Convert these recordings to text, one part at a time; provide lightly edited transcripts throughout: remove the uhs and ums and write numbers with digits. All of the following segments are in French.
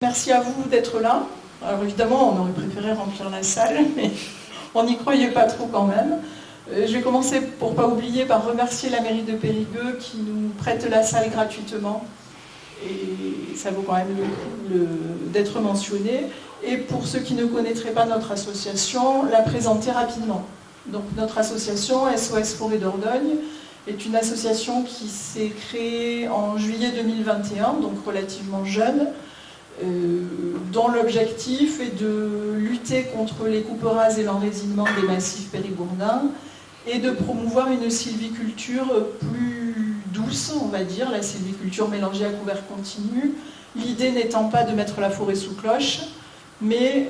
Merci à vous d'être là. Alors évidemment, on aurait préféré remplir la salle, mais on n'y croyait pas trop quand même. Je vais commencer, pour ne pas oublier, par remercier la mairie de Périgueux qui nous prête la salle gratuitement. Et ça vaut quand même le coup d'être mentionné. Et pour ceux qui ne connaîtraient pas notre association, la présenter rapidement. Donc notre association SOS Forêt Dordogne est une association qui s'est créée en juillet 2021, donc relativement jeune, dont l'objectif est de lutter contre les coupes rases et l'enraisinement des massifs périgourdins et de promouvoir une sylviculture plus douce, on va dire, la sylviculture mélangée à couvert continu. L'idée n'étant pas de mettre la forêt sous cloche, mais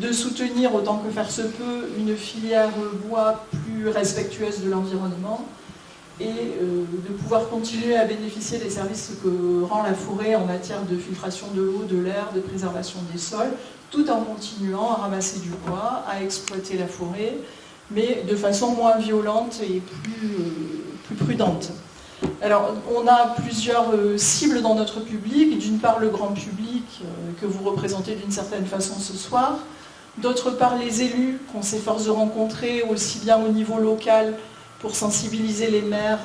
de soutenir autant que faire se peut une filière bois plus respectueuse de l'environnement et de pouvoir continuer à bénéficier des services que rend la forêt en matière de filtration de l'eau, de l'air, de préservation des sols, tout en continuant à ramasser du bois, à exploiter la forêt, mais de façon moins violente et plus prudente. Alors, on a plusieurs cibles dans notre public. D'une part, le grand public que vous représentez d'une certaine façon ce soir. D'autre part, les élus qu'on s'efforce de rencontrer aussi bien au niveau local pour sensibiliser les maires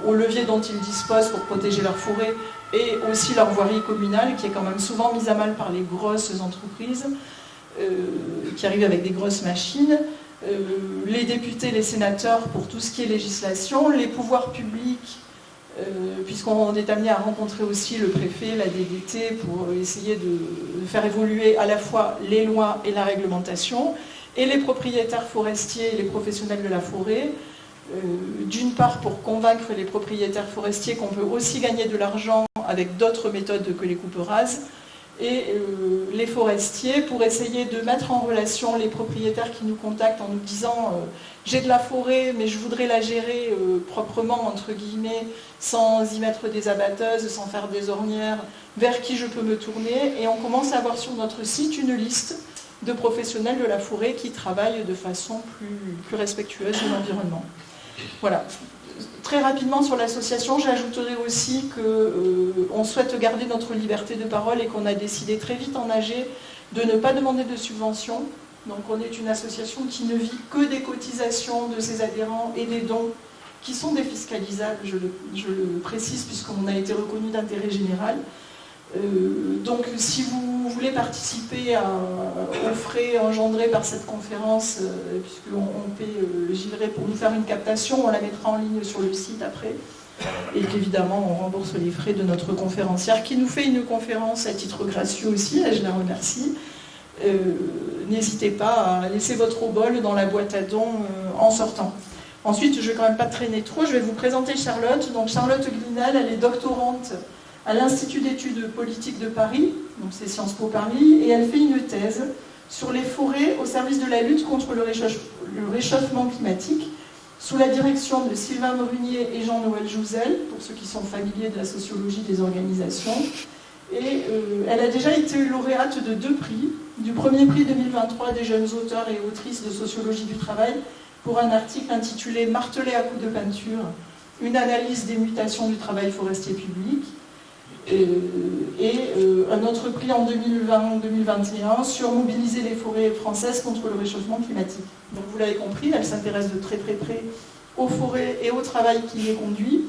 aux leviers dont ils disposent pour protéger leur forêt et aussi leur voirie communale qui est quand même souvent mise à mal par les grosses entreprises qui arrivent avec des grosses machines. Les députés, les sénateurs pour tout ce qui est législation, les pouvoirs publics, puisqu'on est amené à rencontrer aussi le préfet, la DDT, pour essayer de faire évoluer à la fois les lois et la réglementation, et les propriétaires forestiers et les professionnels de la forêt, d'une part pour convaincre les propriétaires forestiers qu'on peut aussi gagner de l'argent avec d'autres méthodes que les coupes rases, et les forestiers pour essayer de mettre en relation les propriétaires qui nous contactent en nous disant j'ai de la forêt mais je voudrais la gérer proprement entre guillemets sans y mettre des abatteuses, sans faire des ornières, vers qui je peux me tourner, et on commence à avoir sur notre site une liste de professionnels de la forêt qui travaillent de façon plus respectueuse de l'environnement. Voilà. Très rapidement sur l'association, j'ajouterai aussi qu'on souhaite garder notre liberté de parole et qu'on a décidé très vite en AG de ne pas demander de subventions. Donc on est une association qui ne vit que des cotisations de ses adhérents et des dons qui sont défiscalisables, je le précise, puisqu'on a été reconnu d'intérêt général. Donc si vous voulez participer aux frais engendrés par cette conférence, puisqu'on paie le givré pour nous faire une captation, on la mettra en ligne sur le site après, et qu'évidemment on rembourse les frais de notre conférencière qui nous fait une conférence à titre gracieux aussi, et je la remercie. N'hésitez pas à laisser votre obol dans la boîte à dons en sortant. Ensuite, je ne vais quand même pas traîner trop, je vais vous présenter Charlotte. Donc Charlotte Glinal, elle est doctorante à l'Institut d'études politiques de Paris, donc c'est Sciences Po Paris, et elle fait une thèse sur les forêts au service de la lutte contre le réchauffement climatique, sous la direction de Sylvain Morunier et Jean-Noël Jouzel, pour ceux qui sont familiers de la sociologie des organisations. Et elle a déjà été lauréate de 2 prix, du premier prix 2023 des jeunes auteurs et autrices de sociologie du travail, pour un article intitulé « Martelé à coups de peinture, une analyse des mutations du travail forestier public », et un autre prix en 2020-2021 sur mobiliser les forêts françaises contre le réchauffement climatique. Donc vous l'avez compris, elle s'intéresse de très près aux forêts et au travail qui les conduit.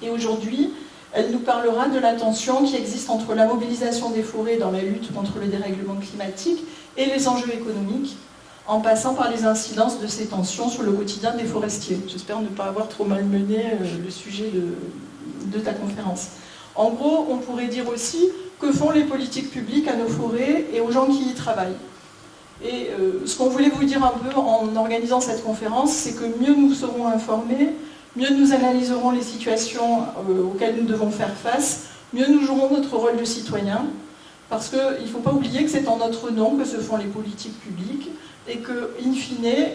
Et aujourd'hui, elle nous parlera de la tension qui existe entre la mobilisation des forêts dans la lutte contre le dérèglement climatique et les enjeux économiques, en passant par les incidences de ces tensions sur le quotidien des forestiers. J'espère ne pas avoir trop malmené le sujet de ta conférence. En gros, on pourrait dire aussi que font les politiques publiques à nos forêts et aux gens qui y travaillent. Et ce qu'on voulait vous dire un peu en organisant cette conférence, c'est que mieux nous serons informés, mieux nous analyserons les situations auxquelles nous devons faire face, mieux nous jouerons notre rôle de citoyen, parce qu'il ne faut pas oublier que c'est en notre nom que se font les politiques publiques, et que, in fine,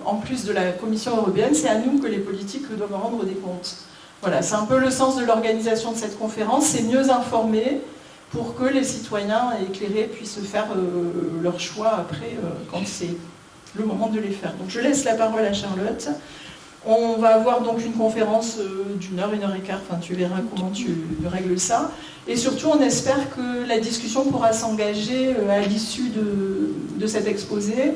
en plus de la Commission européenne, c'est à nous que les politiques doivent rendre des comptes. Voilà, c'est un peu le sens de l'organisation de cette conférence, c'est mieux informer pour que les citoyens éclairés puissent faire leur choix après, quand c'est le moment de les faire. Donc je laisse la parole à Charlotte. On va avoir donc une conférence d'une heure, 1 heure et quart, enfin tu verras comment tu règles ça. Et surtout, on espère que la discussion pourra s'engager à l'issue de cet exposé.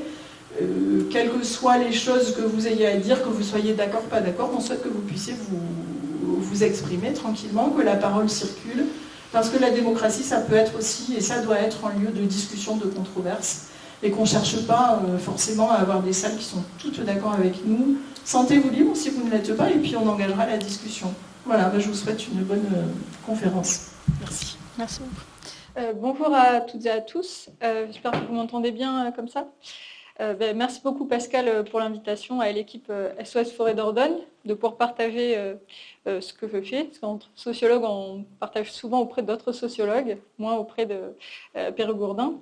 Quelles que soient les choses que vous ayez à dire, que vous soyez d'accord, pas d'accord, on souhaite que vous puissiez vous exprimer tranquillement, que la parole circule, parce que la démocratie, ça peut être aussi, et ça doit être un lieu de discussion, de controverse, et qu'on ne cherche pas forcément à avoir des salles qui sont toutes d'accord avec nous. Sentez-vous libre si vous ne l'êtes pas, et puis on engagera la discussion. Voilà, je vous souhaite une bonne conférence. Merci. Merci beaucoup. Bonjour à toutes et à tous. J'espère que vous m'entendez bien comme ça. Merci beaucoup Pascal pour l'invitation à l'équipe SOS Forêt Dordogne de pouvoir partager ce que je fais. Parce qu'entre sociologues, on partage souvent auprès d'autres sociologues, moins auprès de Périgourdin.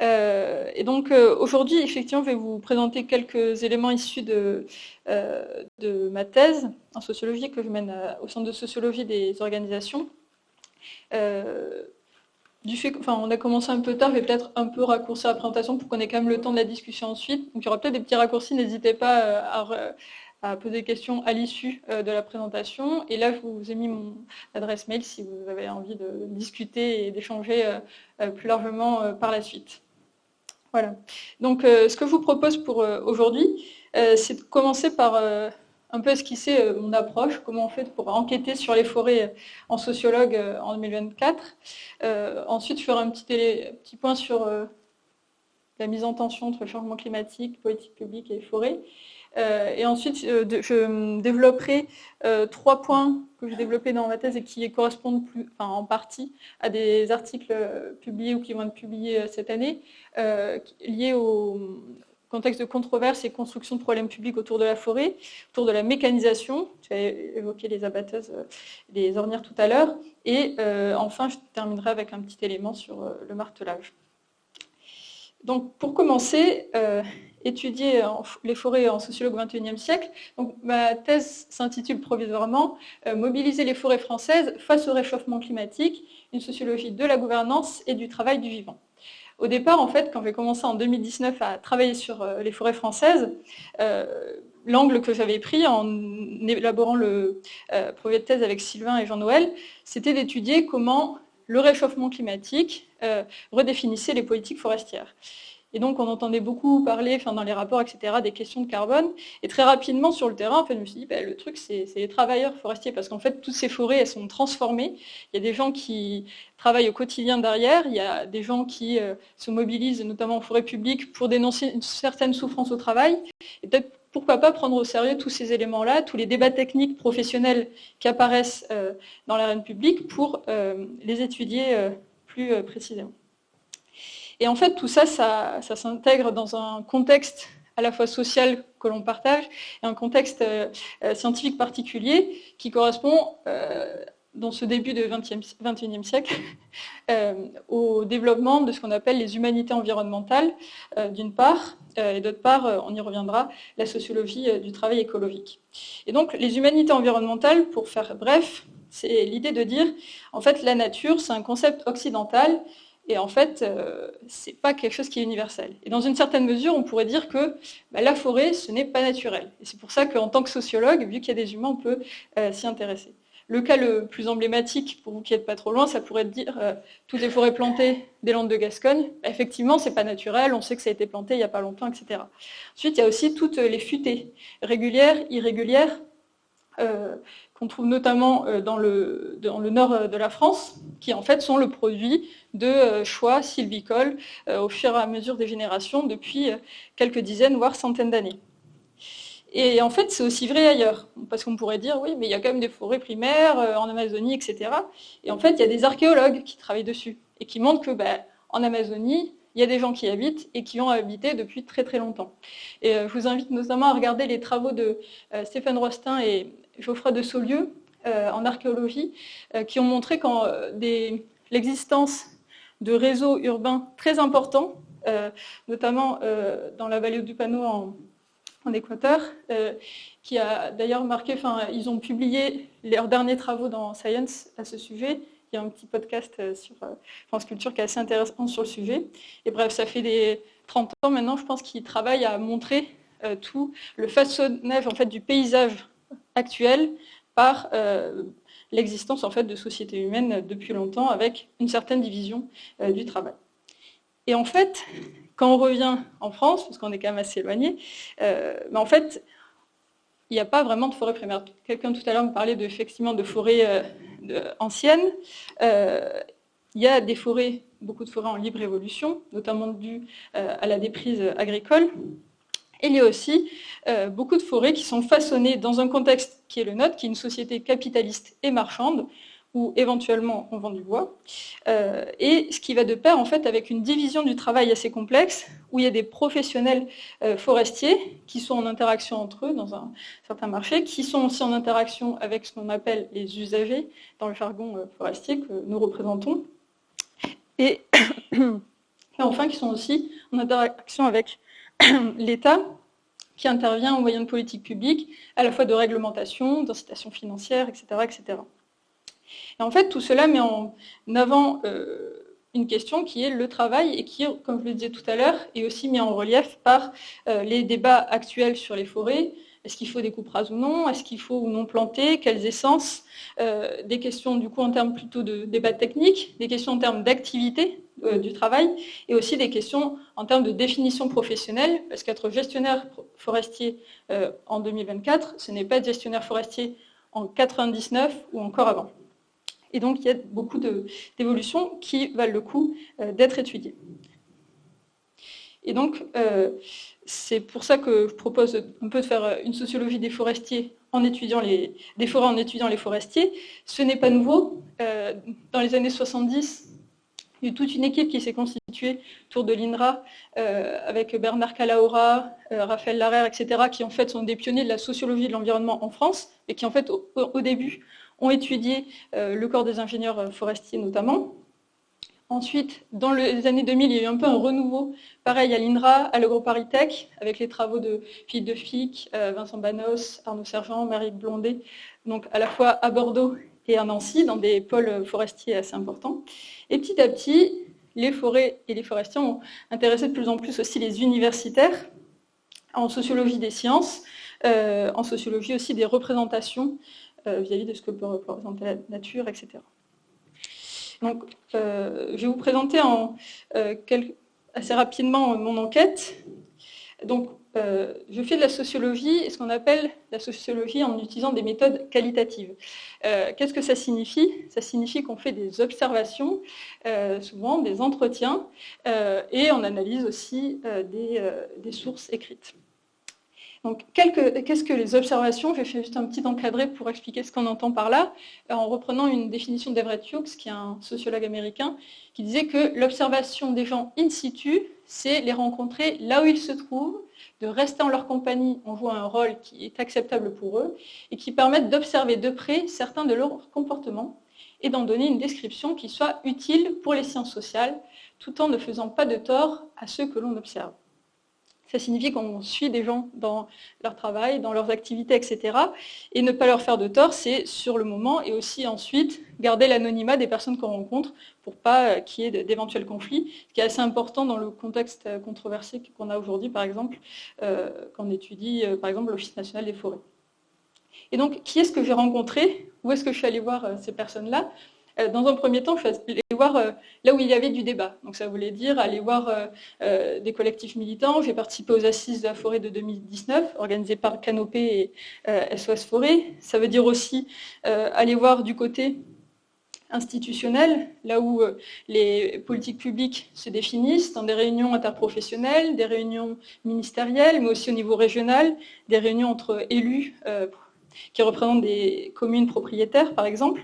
Et donc aujourd'hui, effectivement, je vais vous présenter quelques éléments issus de ma thèse en sociologie que je mène au Centre de sociologie des organisations. Du fait on a commencé un peu tard, je vais peut-être un peu raccourcir la présentation pour qu'on ait quand même le temps de la discussion ensuite. Donc il y aura peut-être des petits raccourcis, n'hésitez pas à poser des questions à l'issue de la présentation. Et là, je vous ai mis mon adresse mail si vous avez envie de discuter et d'échanger plus largement par la suite. Voilà. Donc ce que je vous propose pour aujourd'hui, c'est de commencer par un peu esquisser mon approche, comment on fait pour enquêter sur les forêts en sociologue en 2024. Ensuite, je ferai un petit point sur la mise en tension entre le changement climatique, politique publique et les forêts. Et ensuite, je développerai 3 points que j'ai développés dans ma thèse et qui correspondent en partie à des articles publiés ou qui vont être publiés cette année, liés au contexte de controverse et construction de problèmes publics autour de la forêt, autour de la mécanisation, j'ai évoqué les abatteuses, les ornières tout à l'heure, et enfin je terminerai avec un petit élément sur le martelage. Donc pour commencer, étudier les forêts en sociologue au XXIe siècle, donc, ma thèse s'intitule provisoirement « Mobiliser les forêts françaises face au réchauffement climatique, une sociologie de la gouvernance et du travail du vivant ». Au départ, en fait, quand j'ai commencé en 2019 à travailler sur les forêts françaises, l'angle que j'avais pris en élaborant le projet de thèse avec Sylvain et Jean-Noël, c'était d'étudier comment le réchauffement climatique redéfinissait les politiques forestières. Et donc, on entendait beaucoup parler, dans les rapports, etc., des questions de carbone. Et très rapidement, sur le terrain, en fait, je me suis dit, le truc, c'est les travailleurs forestiers, parce qu'en fait, toutes ces forêts, elles sont transformées. Il y a des gens qui travaillent au quotidien derrière. Il y a des gens qui se mobilisent, notamment en forêt publique, pour dénoncer une certaine souffrance au travail. Et peut-être, pourquoi pas prendre au sérieux tous ces éléments-là, tous les débats techniques professionnels qui apparaissent dans l'arène publique pour les étudier plus précisément. Et en fait, tout ça, ça s'intègre dans un contexte à la fois social que l'on partage et un contexte scientifique particulier qui correspond, dans ce début du XXIe siècle, au développement de ce qu'on appelle les humanités environnementales, d'une part, et d'autre part, on y reviendra, la sociologie du travail écologique. Et donc, les humanités environnementales, pour faire bref, c'est l'idée de dire, en fait, la nature, c'est un concept occidental. Et en fait, c'est pas quelque chose qui est universel. Et dans une certaine mesure, on pourrait dire que la forêt, ce n'est pas naturel. Et c'est pour ça qu'en tant que sociologue, vu qu'il y a des humains, on peut s'y intéresser. Le cas le plus emblématique, pour vous qui n'êtes pas trop loin, ça pourrait être dire toutes les forêts plantées des Landes de Gascogne. Effectivement, c'est pas naturel, on sait que ça a été planté il n'y a pas longtemps, etc. Ensuite, il y a aussi toutes les futaies, régulières, irrégulières, qu'on trouve notamment dans le nord de la France, qui en fait sont le produit de choix sylvicoles au fur et à mesure des générations depuis quelques dizaines, voire centaines d'années. Et en fait, c'est aussi vrai ailleurs, parce qu'on pourrait dire, oui, mais il y a quand même des forêts primaires en Amazonie, etc. Et en fait, il y a des archéologues qui travaillent dessus, et qui montrent que en Amazonie, il y a des gens qui y habitent et qui ont habité depuis très très longtemps. Et je vous invite notamment à regarder les travaux de Stéphane Rostand et Geoffroy de Saulieu en archéologie, qui ont montré l'existence de réseaux urbains très importants, notamment dans la vallée du Pano en Équateur, qui a d'ailleurs marqué, ils ont publié leurs derniers travaux dans Science à ce sujet. Il y a un petit podcast sur France Culture qui est assez intéressant sur le sujet. Et bref, ça fait des 30 ans maintenant, je pense, qu'ils travaillent à montrer tout le façonnage en fait, du paysage actuel par l'existence en fait, de sociétés humaines depuis longtemps avec une certaine division du travail. Et en fait, quand on revient en France, parce qu'on est quand même assez éloigné, mais en fait, il n'y a pas vraiment de forêt primaire. Quelqu'un tout à l'heure me parlait effectivement de forêts anciennes. Il y a des forêts, beaucoup de forêts en libre évolution, notamment dues à la déprise agricole. Et il y a aussi beaucoup de forêts qui sont façonnées dans un contexte qui est le nôtre, qui est une société capitaliste et marchande, où éventuellement on vend du bois, et ce qui va de pair en fait avec une division du travail assez complexe, où il y a des professionnels forestiers qui sont en interaction entre eux dans un certain marché, qui sont aussi en interaction avec ce qu'on appelle les usagers dans le jargon forestier que nous représentons, et enfin qui sont aussi en interaction avec l'État, qui intervient au moyen de politiques publiques, à la fois de réglementation, d'incitation financière, etc., etc. Et en fait, tout cela met en avant une question qui est le travail et qui, comme je le disais tout à l'heure, est aussi mis en relief par les débats actuels sur les forêts. Est-ce qu'il faut des coupes rases ou non? Est-ce qu'il faut ou non planter? Quelles essences? Des questions du coup en termes plutôt de débat technique, des questions en termes d'activité du travail et aussi des questions en termes de définition professionnelle, parce qu'être gestionnaire forestier en 2024, ce n'est pas être gestionnaire forestier en 99 ou encore avant. Et donc, il y a beaucoup d'évolutions qui valent le coup d'être étudiées. Et donc, c'est pour ça que je propose un peu de faire une sociologie des forestiers en étudiant des forêts en étudiant les forestiers. Ce n'est pas nouveau. Dans les années 70, il y a eu toute une équipe qui s'est constituée autour de l'INRA, avec Bernard Calahorra, Raphaël Larère, etc., qui en fait sont des pionniers de la sociologie de l'environnement en France, et qui en fait, au début, ont étudié le corps des ingénieurs forestiers notamment. Ensuite, dans les années 2000, il y a eu un peu un renouveau, pareil à l'INRA, à l'AgroParisTech, avec les travaux de Philippe de Ficq, Vincent Banos, Arnaud Sergent, Marie Blondet, donc à la fois à Bordeaux et à Nancy, dans des pôles forestiers assez importants. Et petit à petit, les forêts et les forestiers ont intéressé de plus en plus aussi les universitaires en sociologie des sciences, en sociologie aussi des représentations vis-à-vis de ce que peut représenter la nature, etc. Donc, je vais vous présenter assez rapidement mon enquête. Donc, je fais de la sociologie, et ce qu'on appelle la sociologie en utilisant des méthodes qualitatives. Qu'est-ce que ça signifie? Ça signifie qu'on fait des observations, souvent des entretiens, et on analyse aussi des sources écrites. Donc, qu'est-ce que les observations? Je vais faire juste un petit encadré pour expliquer ce qu'on entend par là, en reprenant une définition d'Everett Hughes, qui est un sociologue américain, qui disait que l'observation des gens in situ, c'est les rencontrer là où ils se trouvent, de rester en leur compagnie en jouant un rôle qui est acceptable pour eux, et qui permettent d'observer de près certains de leurs comportements, et d'en donner une description qui soit utile pour les sciences sociales, tout en ne faisant pas de tort à ceux que l'on observe. Ça signifie qu'on suit des gens dans leur travail, dans leurs activités, etc. Et ne pas leur faire de tort, c'est sur le moment et aussi ensuite garder l'anonymat des personnes qu'on rencontre pour pas qu'il y ait d'éventuels conflits, ce qui est assez important dans le contexte controversé qu'on a aujourd'hui, par exemple, quand on étudie, par exemple, l'Office national des forêts. Et donc, qui est-ce que j'ai rencontré? Où est-ce que je suis allée voir ces personnes-là? Dans un premier temps, je suis allée voir là où il y avait du débat. Donc ça voulait dire aller voir des collectifs militants. J'ai participé aux Assises de la forêt de 2019, organisées par Canopée et SOS Forêt. Ça veut dire aussi aller voir du côté institutionnel, là où les politiques publiques se définissent, dans des réunions interprofessionnelles, des réunions ministérielles, mais aussi au niveau régional, des réunions entre élus qui représentent des communes propriétaires, par exemple.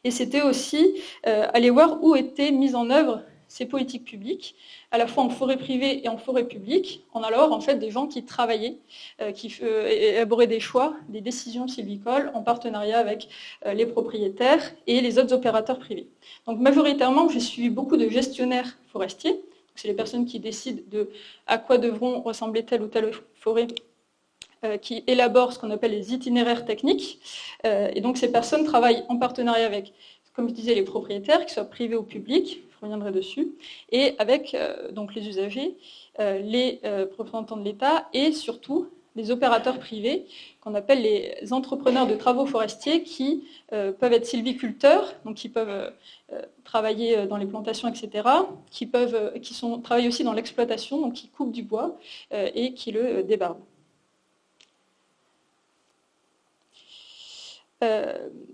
Et c'était aussi aller voir où étaient mises en œuvre ces politiques publiques, à la fois en forêt privée et en forêt publique, en allant en fait des gens qui travaillaient, qui élaboraient des choix, des décisions sylvicoles en partenariat avec les propriétaires et les autres opérateurs privés. Donc majoritairement, j'ai suivi beaucoup de gestionnaires forestiers, c'est les personnes qui décident de à quoi devront ressembler telle ou telle forêt, qui élaborent ce qu'on appelle les itinéraires techniques. Et donc ces personnes travaillent en partenariat avec, comme je disais, les propriétaires, qu'ils soient privés ou publics, je reviendrai dessus, et avec donc les usagers, les représentants de l'État et surtout les opérateurs privés qu'on appelle les entrepreneurs de travaux forestiers qui peuvent être sylviculteurs, donc qui peuvent travailler dans les plantations, etc., qui travaillent aussi dans l'exploitation, donc qui coupent du bois et qui le débarbent.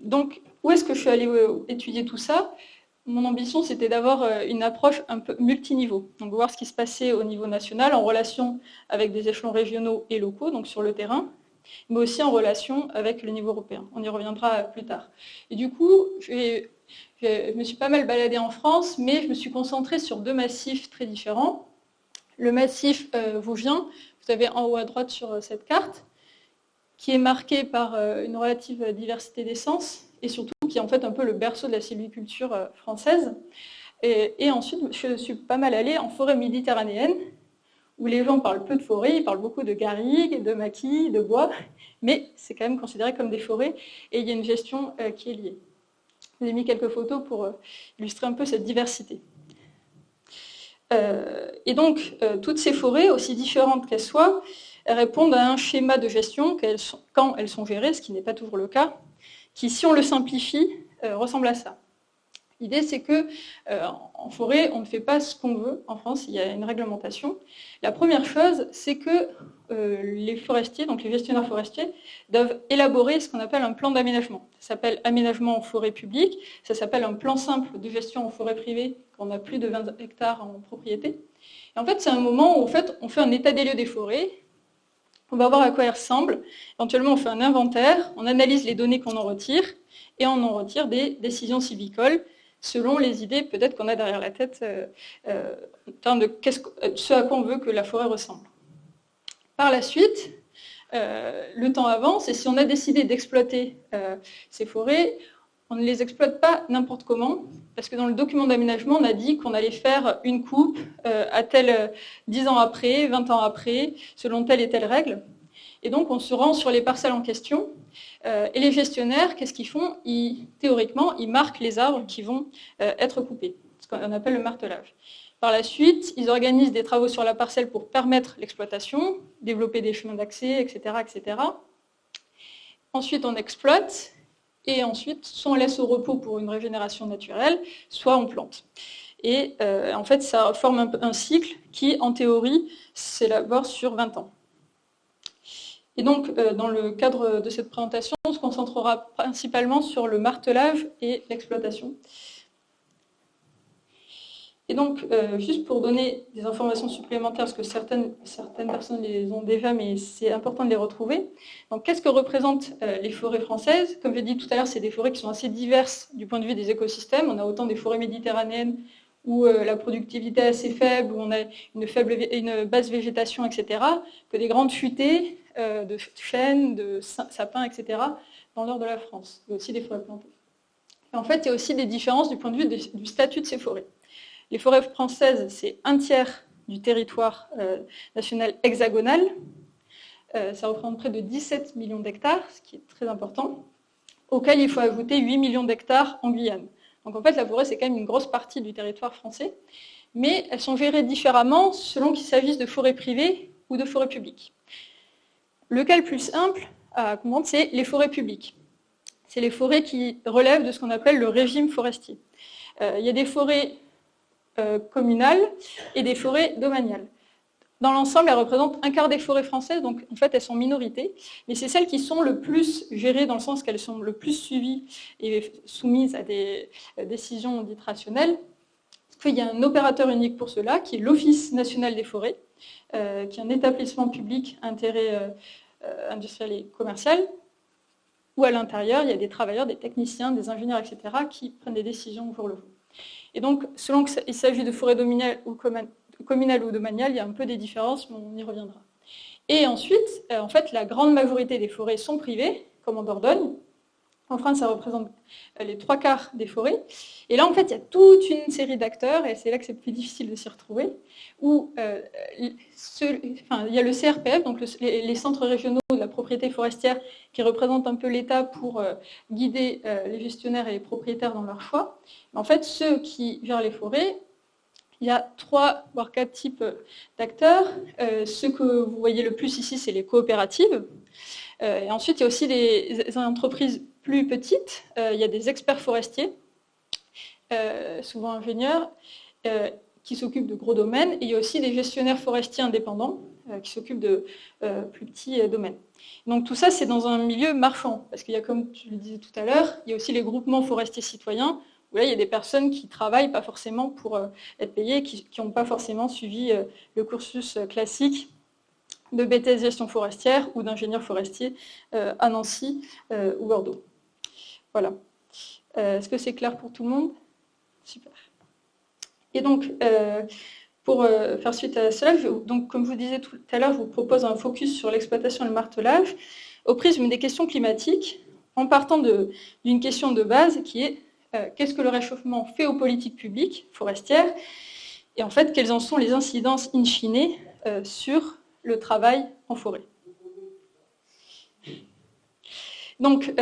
Donc, où est-ce que je suis allée étudier tout ça? Mon ambition, c'était d'avoir une approche un peu multiniveau, donc voir ce qui se passait au niveau national en relation avec des échelons régionaux et locaux, donc sur le terrain, mais aussi en relation avec le niveau européen. On y reviendra plus tard. Et du coup, je me suis pas mal baladée en France, mais je me suis concentrée sur deux massifs très différents. Le massif vosgien, vous avez en haut à droite sur cette carte, qui est marqué par une relative diversité d'essences, et surtout qui est en fait un peu le berceau de la sylviculture française. Et ensuite, je suis pas mal allée en forêt méditerranéenne, où les gens parlent peu de forêt, ils parlent beaucoup de garrigues, de maquis, de bois, mais c'est quand même considéré comme des forêts, et il y a une gestion qui est liée. Je vous ai mis quelques photos pour illustrer un peu cette diversité. Et donc, toutes ces forêts, aussi différentes qu'elles soient, elles répondent à un schéma de gestion quand elles sont gérées, ce qui n'est pas toujours le cas, qui, si on le simplifie, ressemble à ça. L'idée, c'est que en forêt, on ne fait pas ce qu'on veut. En France, il y a une réglementation. La première chose, c'est que les forestiers, donc les gestionnaires forestiers, doivent élaborer ce qu'on appelle un plan d'aménagement. Ça s'appelle aménagement en forêt publique. Ça s'appelle un plan simple de gestion en forêt privée quand on a plus de 20 hectares en propriété. Et en fait, c'est un moment où on fait un état des lieux des forêts. On va voir à quoi elles ressemblent. Éventuellement, on fait un inventaire, on analyse les données qu'on en retire, et on en retire des décisions sylvicoles selon les idées peut-être qu'on a derrière la tête en termes de ce à quoi on veut que la forêt ressemble. Par la suite, le temps avance, et si on a décidé d'exploiter ces forêts, on ne les exploite pas n'importe comment, parce que dans le document d'aménagement, on a dit qu'on allait faire une coupe à 10 ans après, 20 ans après, selon telle et telle règle. Et donc, on se rend sur les parcelles en question. Et les gestionnaires, qu'est-ce qu'ils font? Théoriquement, ils marquent les arbres qui vont être coupés, ce qu'on appelle le martelage. Par la suite, ils organisent des travaux sur la parcelle pour permettre l'exploitation, développer des chemins d'accès, etc., etc. Ensuite, on exploite. Et ensuite, soit on laisse au repos pour une régénération naturelle, soit on plante. Et en fait, ça forme un cycle qui, en théorie, s'élabore sur 20 ans. Et donc, dans le cadre de cette présentation, on se concentrera principalement sur le martelage et l'exploitation. Et donc, juste pour donner des informations supplémentaires, parce que certaines personnes les ont déjà, mais c'est important de les retrouver. Donc, qu'est-ce que représentent les forêts françaises? Comme j'ai dit tout à l'heure, c'est des forêts qui sont assez diverses du point de vue des écosystèmes. On a autant des forêts méditerranéennes où la productivité est assez faible, où on a une basse végétation, etc., que des grandes futaies de chênes, de sapins, etc., dans le nord de la France. Il y a aussi des forêts plantées. Et en fait, il y a aussi des différences du point de vue du statut de ces forêts. Les forêts françaises, c'est 1/3 du territoire national hexagonal. Ça représente près de 17 millions d'hectares, ce qui est très important, auquel il faut ajouter 8 millions d'hectares en Guyane. Donc en fait, la forêt, c'est quand même une grosse partie du territoire français, mais elles sont gérées différemment selon qu'il s'agisse de forêts privées ou de forêts publiques. Le cas le plus simple à comprendre, c'est les forêts publiques. C'est les forêts qui relèvent de ce qu'on appelle le régime forestier. Il y a des forêts communales et des forêts domaniales. Dans l'ensemble, elles représentent 1/4 des forêts françaises, donc en fait elles sont minorités, mais c'est celles qui sont le plus gérées dans le sens qu'elles sont le plus suivies et soumises à des décisions dites rationnelles. Il y a un opérateur unique pour cela, qui est l'Office national des forêts, qui est un établissement public à intérêt industriel et commercial, où à l'intérieur, il y a des travailleurs, des techniciens, des ingénieurs, etc., qui prennent des décisions au jour le jour. Et donc, selon qu'il s'agit de forêts communales ou domaniales, il y a un peu des différences, mais on y reviendra. Et ensuite, en fait, la grande majorité des forêts sont privées, comme en Dordogne, En France, ça représente les 3/4 des forêts. Et là, en fait, il y a toute une série d'acteurs, et c'est là que c'est plus difficile de s'y retrouver, où il y a le CRPF, donc les centres régionaux de la propriété forestière, qui représentent un peu l'État pour guider les gestionnaires et les propriétaires dans leurs choix. Mais en fait, ceux qui gèrent les forêts, il y a 3 voire 4 types d'acteurs. Ceux que vous voyez le plus ici, c'est les coopératives. Et ensuite, il y a aussi des entreprises plus petites. Il y a des experts forestiers, souvent ingénieurs, qui s'occupent de gros domaines. Et il y a aussi des gestionnaires forestiers indépendants qui s'occupent de plus petits domaines. Donc tout ça, c'est dans un milieu marchand. Parce qu'il y a, comme je le disais tout à l'heure, il y a aussi les groupements forestiers citoyens, où là, il y a des personnes qui travaillent pas forcément pour être payées, qui n'ont pas forcément suivi le cursus classique de BTS gestion forestière ou d'ingénieur forestier à Nancy ou Bordeaux. Voilà. Est-ce que c'est clair pour tout le monde? Super. Et donc, pour faire suite à cela, donc, comme je vous disais tout à l'heure, je vous propose un focus sur l'exploitation et le martelage au prisme des questions climatiques, en partant d'une question de base qui est qu'est-ce que le réchauffement fait aux politiques publiques forestières, et en fait, quelles en sont les incidences in fine sur le travail en forêt. Donc,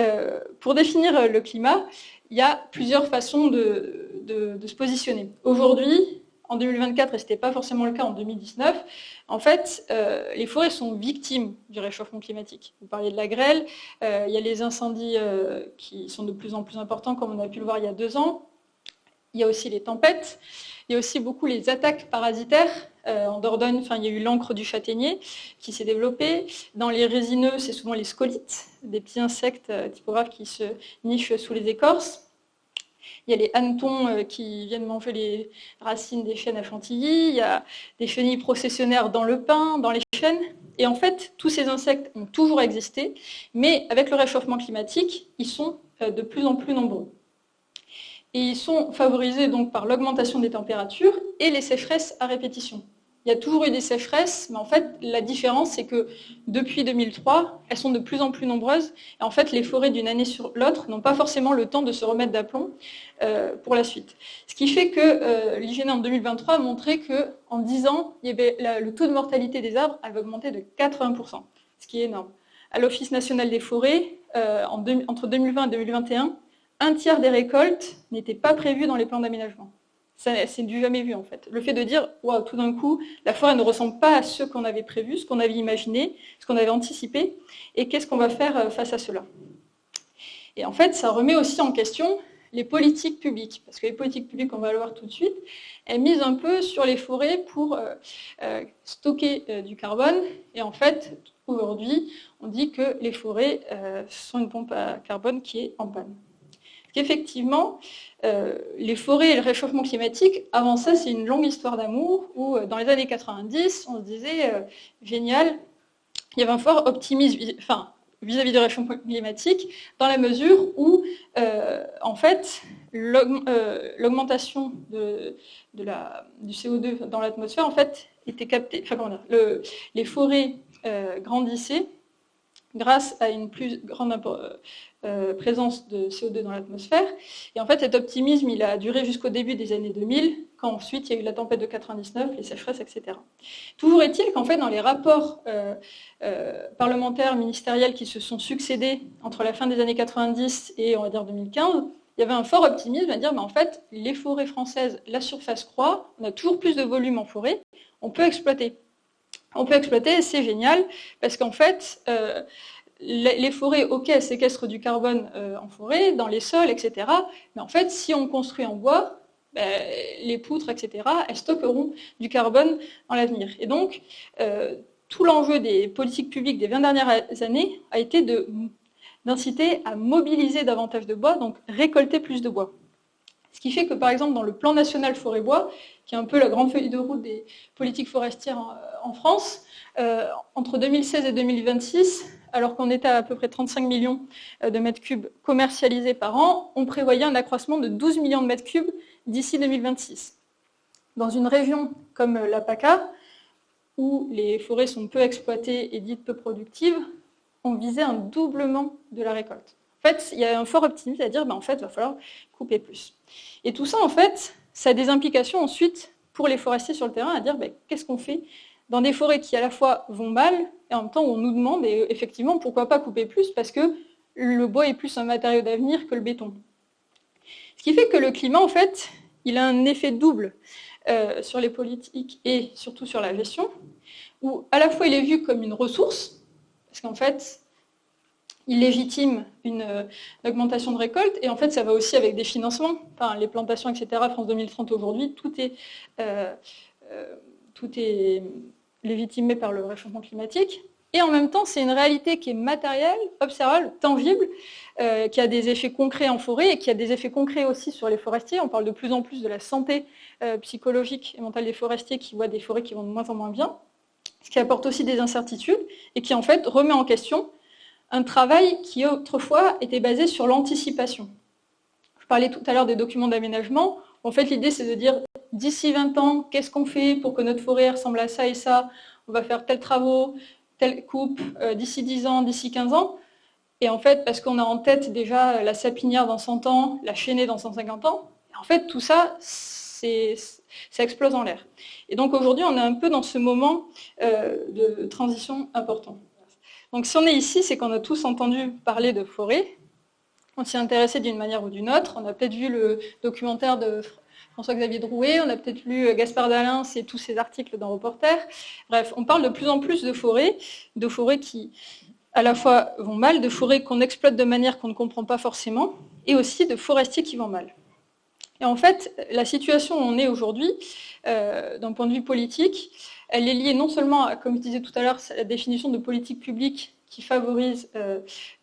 pour définir le climat, il y a plusieurs façons de se positionner. Aujourd'hui, en 2024, et ce n'était pas forcément le cas en 2019, en fait, les forêts sont victimes du réchauffement climatique. Vous parliez de la grêle, il y a les incendies qui sont de plus en plus importants, comme on a pu le voir il y a 2 ans. Il y a aussi les tempêtes, il y a aussi beaucoup les attaques parasitaires. En Dordogne, il y a eu l'encre du châtaignier qui s'est développée. Dans les résineux, c'est souvent les scolites, des petits insectes typographes qui se nichent sous les écorces. Il y a les hannetons qui viennent manger les racines des chênes à chantilly. Il y a des chenilles processionnaires dans le pin, dans les chênes. Et en fait, tous ces insectes ont toujours existé, mais avec le réchauffement climatique, ils sont de plus en plus nombreux. Et ils sont favorisés donc par l'augmentation des températures et les sécheresses à répétition. Il y a toujours eu des sécheresses, mais en fait, la différence, c'est que depuis 2003, elles sont de plus en plus nombreuses. Et en fait, les forêts d'une année sur l'autre n'ont pas forcément le temps de se remettre d'aplomb pour la suite. Ce qui fait que l'IGN en 2023 a montré qu'en 10 ans, le taux de mortalité des arbres avait augmenté de 80%, ce qui est énorme. À l'Office national des forêts, entre 2020 et 2021, un tiers des récoltes n'étaient pas prévues dans les plans d'aménagement. C'est du jamais vu en fait. Le fait de dire, waouh, tout d'un coup, la forêt ne ressemble pas à ce qu'on avait prévu, ce qu'on avait imaginé, ce qu'on avait anticipé, et qu'est-ce qu'on va faire face à cela? Et en fait, ça remet aussi en question les politiques publiques, parce que les politiques publiques, on va le voir tout de suite, elles misent un peu sur les forêts pour stocker du carbone, et en fait, aujourd'hui, on dit que les forêts sont une pompe à carbone qui est en panne. Qu'effectivement, les forêts et le réchauffement climatique, avant ça, c'est une longue histoire d'amour où, dans les années 90, on se disait génial, il y avait un fort optimisme vis-à-vis du réchauffement climatique, dans la mesure où, en fait, l'augmentation du CO2 dans l'atmosphère, en fait, était captée. Les forêts grandissaient grâce à une plus grande présence de CO2 dans l'atmosphère. Et en fait, cet optimisme, il a duré jusqu'au début des années 2000, quand ensuite il y a eu la tempête de 99, les sécheresses, etc. Toujours est-il qu'en fait, dans les rapports parlementaires, ministériels qui se sont succédés entre la fin des années 90 et, on va dire, 2015, il y avait un fort optimisme à dire, en fait, les forêts françaises, la surface croît, on a toujours plus de volume en forêt, on peut exploiter. On peut exploiter, c'est génial, parce qu'en fait, les forêts, ok, elles séquestrent du carbone en forêt, dans les sols, etc. Mais en fait, si on construit en bois, les poutres, etc., elles stockeront du carbone dans l'avenir. Et donc, tout l'enjeu des politiques publiques des 20 dernières années a été d'inciter à mobiliser davantage de bois, donc récolter plus de bois. Ce qui fait que, par exemple, dans le plan national forêt-bois, qui est un peu la grande feuille de route des politiques forestières en France, entre 2016 et 2026, alors qu'on était à peu près 35 millions de mètres cubes commercialisés par an, on prévoyait un accroissement de 12 millions de mètres cubes d'ici 2026. Dans une région comme la PACA, où les forêts sont peu exploitées et dites peu productives, on visait un doublement de la récolte. En fait, il y a un fort optimisme à dire, en fait, il va falloir couper plus. Et tout ça, en fait, ça a des implications ensuite pour les forestiers sur le terrain, à dire, qu'est-ce qu'on fait dans des forêts qui, à la fois, vont mal, et en même temps, on nous demande, et effectivement, pourquoi pas couper plus, parce que le bois est plus un matériau d'avenir que le béton. Ce qui fait que le climat, en fait, il a un effet double sur les politiques et surtout sur la gestion, où à la fois il est vu comme une ressource, parce qu'en fait, il légitime une augmentation de récolte, et en fait, ça va aussi avec des financements, enfin, les plantations, etc., France 2030 aujourd'hui, tout est légitimé par le réchauffement climatique. Et en même temps, c'est une réalité qui est matérielle, observable, tangible, qui a des effets concrets en forêt et qui a des effets concrets aussi sur les forestiers. On parle de plus en plus de la santé psychologique et mentale des forestiers qui voient des forêts qui vont de moins en moins bien, ce qui apporte aussi des incertitudes et qui en fait remet en question un travail qui autrefois était basé sur l'anticipation. Je parlais tout à l'heure des documents d'aménagement. En fait, l'idée, c'est de dire, d'ici 20 ans, qu'est-ce qu'on fait pour que notre forêt ressemble à ça et ça? On va faire tels travaux, telle coupe, d'ici 10 ans, d'ici 15 ans. Et en fait, parce qu'on a en tête déjà la sapinière dans 100 ans, la chênaie dans 150 ans, en fait, tout ça, ça explose en l'air. Et donc aujourd'hui, on est un peu dans ce moment de transition important. Donc si on est ici, c'est qu'on a tous entendu parler de forêt, on s'y est intéressé d'une manière ou d'une autre, on a peut-être vu le documentaire de François-Xavier Drouet, on a peut-être lu Gaspard Dalin et tous ses articles dans Reporter. Bref, on parle de plus en plus de forêts qui à la fois vont mal, de forêts qu'on exploite de manière qu'on ne comprend pas forcément, et aussi de forestiers qui vont mal. Et en fait, la situation où on est aujourd'hui, d'un point de vue politique, elle est liée non seulement à, comme je disais tout à l'heure, la définition de politique publique qui favorise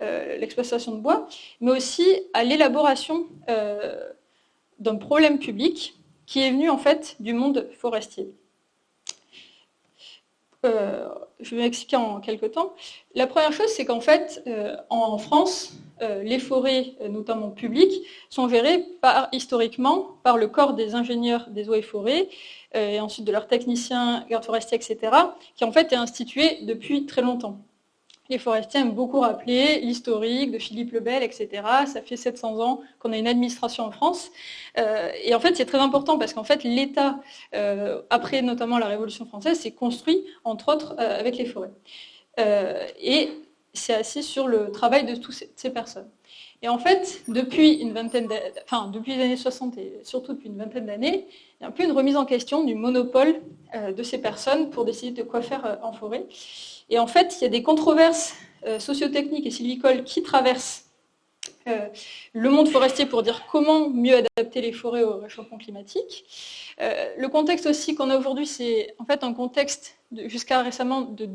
l'exploitation de bois, mais aussi à l'élaboration d'un problème public qui est venu en fait du monde forestier. Je vais m'expliquer en quelques temps. La première chose, c'est qu'en fait, en France, les forêts, notamment publiques, sont gérées historiquement par le corps des ingénieurs des eaux et forêts, et ensuite de leurs techniciens, gardes forestiers, etc., qui en fait est institué depuis très longtemps. Les forestiers aiment beaucoup rappeler l'historique de Philippe le Bel, etc. Ça fait 700 ans qu'on a une administration en France. Et en fait, c'est très important parce qu'en fait, l'État, après notamment la Révolution française, s'est construit, entre autres, avec les forêts. Et c'est assis sur le travail de toutes ces personnes. Et en fait, depuis depuis les années 60 et surtout depuis une vingtaine d'années, il y a un peu une remise en question du monopole de ces personnes pour décider de quoi faire en forêt. Et en fait, il y a des controverses sociotechniques et sylvicoles qui traversent le monde forestier pour dire comment mieux adapter les forêts au réchauffement climatique. Le contexte aussi qu'on a aujourd'hui, c'est en fait un contexte jusqu'à récemment de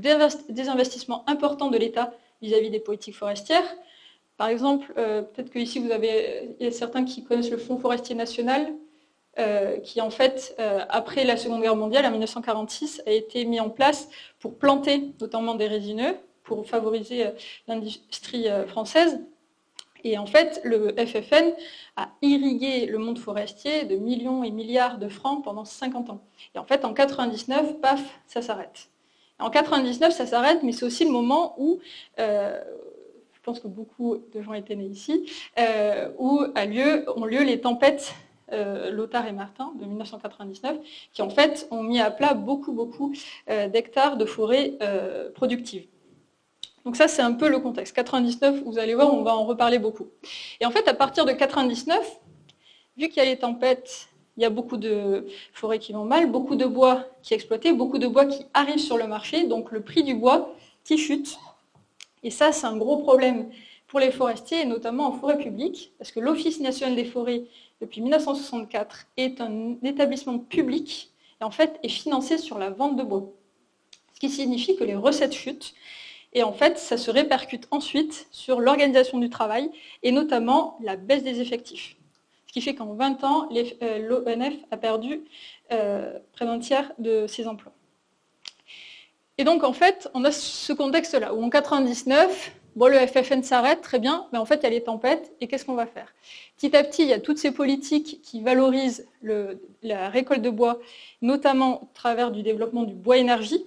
désinvestissement important de l'État vis-à-vis des politiques forestières. Par exemple, peut-être qu'ici, il y a certains qui connaissent le Fonds forestier national, qui en fait, après la Seconde Guerre mondiale, en 1946, a été mis en place pour planter notamment des résineux, pour favoriser l'industrie française. Et en fait, le FFN a irrigué le monde forestier de millions et milliards de francs pendant 50 ans. Et en fait, en 99, paf, ça s'arrête. En 99, ça s'arrête, mais c'est aussi le moment où, je pense que beaucoup de gens étaient nés ici, où ont lieu les tempêtes Lothar et Martin de 1999, qui en fait ont mis à plat beaucoup d'hectares de forêts productives. Donc ça, c'est un peu le contexte. 99, vous allez voir, on va en reparler beaucoup. Et en fait, à partir de 99, vu qu'il y a les tempêtes, il y a beaucoup de forêts qui vont mal, beaucoup de bois qui est exploité, beaucoup de bois qui arrive sur le marché, donc le prix du bois qui chute. Et ça, c'est un gros problème pour les forestiers, et notamment en forêt publique, parce que l'Office national des forêts, depuis 1964, est un établissement public, et en fait est financé sur la vente de bois. Ce qui signifie que les recettes chutent, et en fait, ça se répercute ensuite sur l'organisation du travail, et notamment la baisse des effectifs. Ce qui fait qu'en 20 ans, l'ONF a perdu près d'un tiers de ses emplois. Et donc, en fait, on a ce contexte-là, où en 99, le FFN s'arrête, très bien, mais en fait, il y a les tempêtes, et qu'est-ce qu'on va faire? Petit à petit, il y a toutes ces politiques qui valorisent la récolte de bois, notamment au travers du développement du bois énergie,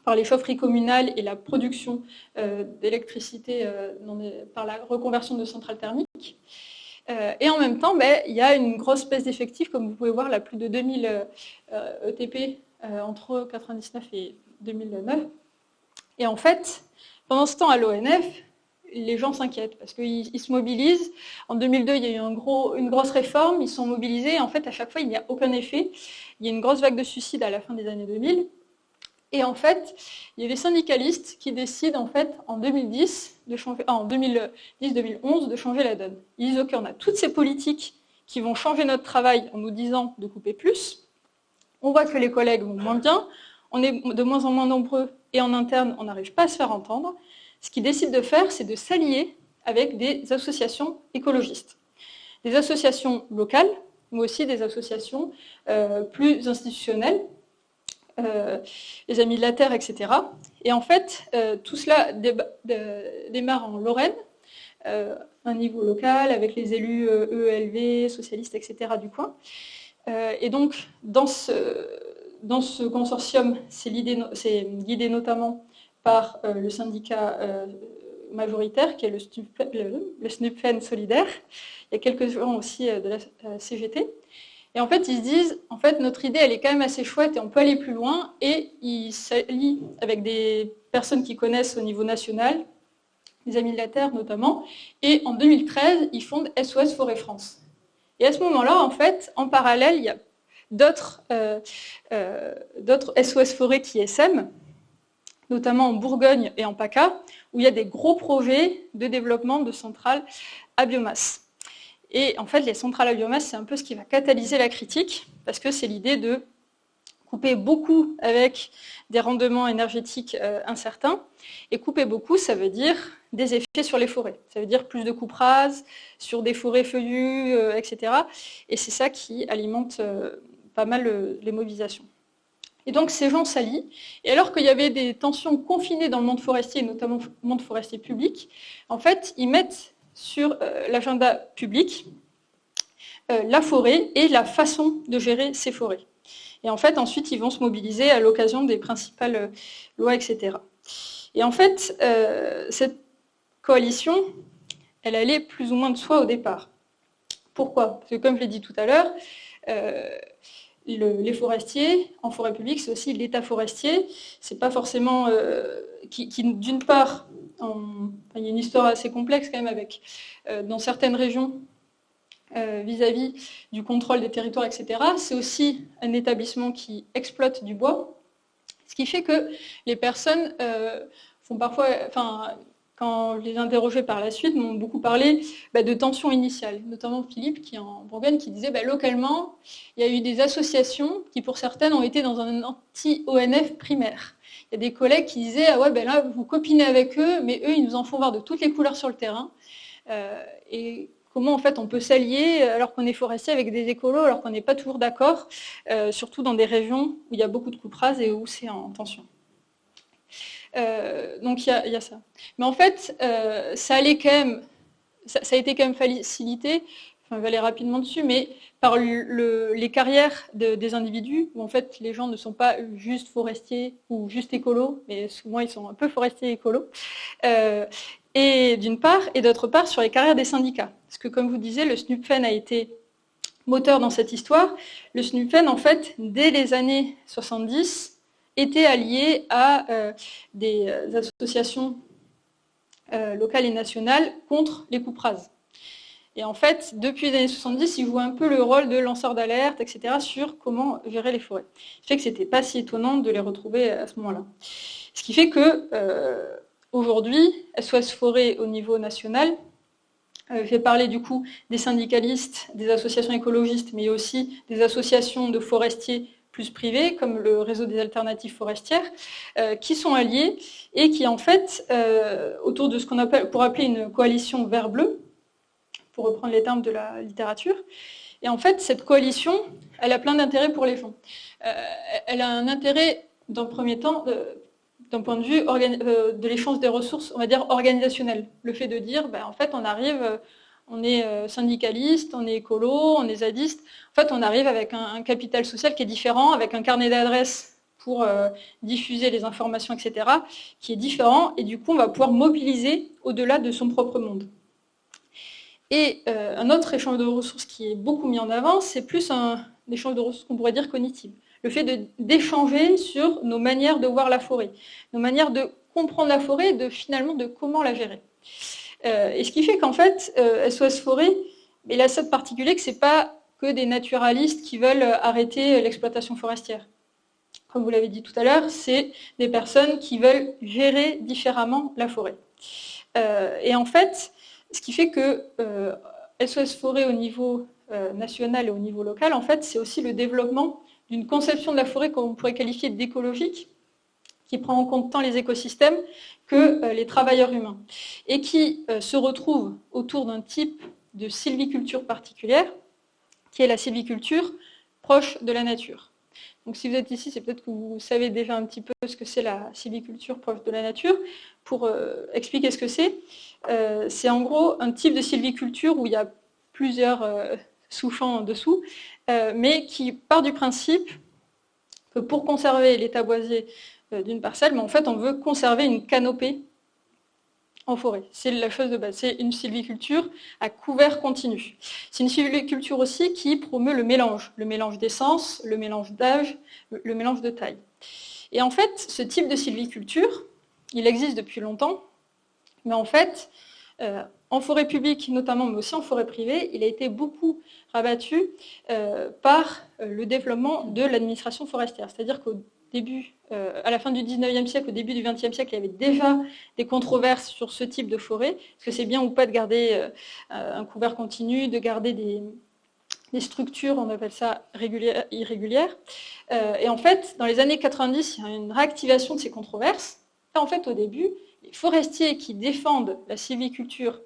par les chaufferies communales et la production d'électricité par la reconversion de centrales thermiques. Et en même temps, il y a une grosse baisse d'effectifs, comme vous pouvez voir, là, plus de 2000 ETP entre 1999 et 2009. Et en fait, pendant ce temps, à l'ONF, les gens s'inquiètent parce qu'ils se mobilisent. En 2002, il y a eu une grosse réforme, ils sont mobilisés. En fait, à chaque fois, il n'y a aucun effet. Il y a une grosse vague de suicides à la fin des années 2000. Et en fait, il y a des syndicalistes qui décident en fait en 2010, 2011 de changer la donne. Ils disent ok, on a toutes ces politiques qui vont changer notre travail en nous disant de couper plus. On voit que les collègues vont moins bien, on est de moins en moins nombreux et en interne, on n'arrive pas à se faire entendre. Ce qu'ils décident de faire, c'est de s'allier avec des associations écologistes. Des associations locales, mais aussi des associations plus institutionnelles, les Amis de la Terre, etc. Et en fait, tout cela démarre en Lorraine, un niveau local, avec les élus EELV, socialistes, etc. du coin. Et donc, dans ce consortium, c'est guidé notamment par le syndicat majoritaire, qui est le SNUPFEN solidaire. Il y a quelques gens aussi de la CGT. Et en fait, ils se disent, en fait, notre idée, elle est quand même assez chouette et on peut aller plus loin. Et ils s'allient avec des personnes qui connaissent au niveau national, les Amis de la Terre notamment. Et en 2013, ils fondent SOS Forêt France. Et à ce moment-là, en fait, en parallèle, il y a d'autres SOS Forêt qui essaiment, notamment en Bourgogne et en PACA, où il y a des gros projets de développement de centrales à biomasse. Et en fait, les centrales à biomasse, c'est un peu ce qui va catalyser la critique, parce que c'est l'idée de couper beaucoup avec des rendements énergétiques incertains. Et couper beaucoup, ça veut dire des effets sur les forêts. Ça veut dire plus de coupes rases, sur des forêts feuillues, etc. Et c'est ça qui alimente pas mal les mobilisations. Et donc ces gens s'allient. Et alors qu'il y avait des tensions confinées dans le monde forestier, et notamment le monde forestier public, en fait, ils mettent sur l'agenda public la forêt et la façon de gérer ces forêts. Et en fait, ensuite, ils vont se mobiliser à l'occasion des principales lois, etc. Et en fait, cette coalition, elle allait plus ou moins de soi au départ. Pourquoi? Parce que comme je l'ai dit tout à l'heure, les forestiers, en forêt publique, c'est aussi l'État forestier. C'est pas forcément qui d'une part, il y a une histoire assez complexe quand même avec, dans certaines régions, vis-à-vis du contrôle des territoires, etc. C'est aussi un établissement qui exploite du bois, ce qui fait que les personnes font parfois, quand je les interrogeais par la suite, m'ont beaucoup parlé de tensions initiales, notamment Philippe, qui est en Bourgogne, qui disait localement, il y a eu des associations qui, pour certaines, ont été dans un anti-ONF primaire. Il y a des collègues qui disaient, ah ouais, là, vous copinez avec eux, mais eux, ils nous en font voir de toutes les couleurs sur le terrain. Et comment, en fait, on peut s'allier alors qu'on est forestier avec des écolos, alors qu'on n'est pas toujours d'accord, surtout dans des régions où il y a beaucoup de coupes rases et où c'est en tension. Donc il y a ça. Mais en fait, ça allait quand même, ça a été quand même facilité, je vais aller rapidement dessus, mais par les carrières des individus, où en fait les gens ne sont pas juste forestiers ou juste écolos, mais souvent ils sont un peu forestiers et écolos. Et d'une part, et d'autre part sur les carrières des syndicats. Parce que comme vous disiez, le SNUPFEN a été moteur dans cette histoire. Le SNUPFEN, en fait, dès les années 70, était allié à des associations locales et nationales contre les coupes rases. Et en fait, depuis les années 70, ils jouent un peu le rôle de lanceurs d'alerte, etc., sur comment gérer les forêts. Ce qui fait que ce n'était pas si étonnant de les retrouver à ce moment-là. Ce qui fait que aujourd'hui, SOS Forêt au niveau national, je vais parler du coup des syndicalistes, des associations écologistes, mais aussi des associations de forestiers plus privés, comme le réseau des alternatives forestières, qui sont alliés et qui, en fait, autour de ce qu'on pourrait appeler une coalition vert-bleu, pour reprendre les termes de la littérature. Et en fait, cette coalition, elle a plein d'intérêts pour les gens. Elle a un intérêt, dans le premier temps, d'un point de vue de l'échange des ressources, on va dire organisationnel. Le fait de dire, en fait, on arrive, on est syndicaliste, on est écolo, on est zadiste. En fait, on arrive avec un capital social qui est différent, avec un carnet d'adresses pour diffuser les informations, etc., qui est différent, et du coup, on va pouvoir mobiliser au-delà de son propre monde. Et un autre échange de ressources qui est beaucoup mis en avant, c'est plus un échange de ressources qu'on pourrait dire cognitive. Le fait d'échanger sur nos manières de voir la forêt, nos manières de comprendre la forêt et finalement de comment la gérer. Et ce qui fait qu'en fait, SOS Forêt, il a ça de particulier que ce n'est pas que des naturalistes qui veulent arrêter l'exploitation forestière. Comme vous l'avez dit tout à l'heure, c'est des personnes qui veulent gérer différemment la forêt. Et en fait, ce qui fait que SOS Forêt au niveau national et au niveau local, en fait, c'est aussi le développement d'une conception de la forêt qu'on pourrait qualifier d'écologique, qui prend en compte tant les écosystèmes que les travailleurs humains, et qui se retrouve autour d'un type de sylviculture particulière, qui est la sylviculture proche de la nature. Donc si vous êtes ici, c'est peut-être que vous savez déjà un petit peu ce que c'est la sylviculture proche de la nature. Pour expliquer ce que c'est en gros un type de sylviculture où il y a plusieurs sous-champs en dessous, mais qui part du principe que pour conserver l'état boisé d'une parcelle, mais en fait on veut conserver une canopée en forêt. C'est la chose de base. C'est une sylviculture à couvert continu. C'est une sylviculture aussi qui promeut le mélange d'essence, le mélange d'âge, le mélange de taille. Et en fait, ce type de sylviculture, il existe depuis longtemps, mais en fait, en forêt publique notamment, mais aussi en forêt privée, il a été beaucoup rabattu par le développement de l'administration forestière. C'est-à-dire qu'au début, à la fin du 19e siècle, au début du 20e siècle, il y avait déjà des controverses sur ce type de forêt. Est-ce que c'est bien ou pas de garder un couvert continu, de garder des structures, on appelle ça irrégulières. Et en fait, dans les années 90, il y a une réactivation de ces controverses. Et en fait, au début, les forestiers qui défendent la sylviculture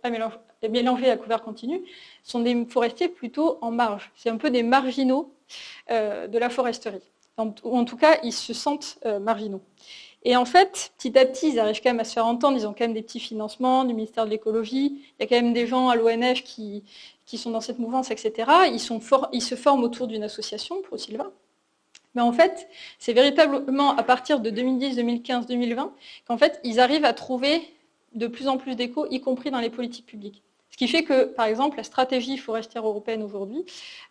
mélangée à couvert continu sont des forestiers plutôt en marge. C'est un peu des marginaux de la foresterie. Ou en tout cas, ils se sentent marginaux. Et en fait, petit à petit, ils arrivent quand même à se faire entendre. Ils ont quand même des petits financements du ministère de l'écologie. Il y a quand même des gens à l'ONF qui sont dans cette mouvance, etc. Ils se forment autour d'une association, ProSylva. Mais en fait, c'est véritablement à partir de 2010, 2015, 2020 qu'en fait, ils arrivent à trouver de plus en plus d'écho, y compris dans les politiques publiques. Ce qui fait que, par exemple, la stratégie forestière européenne aujourd'hui,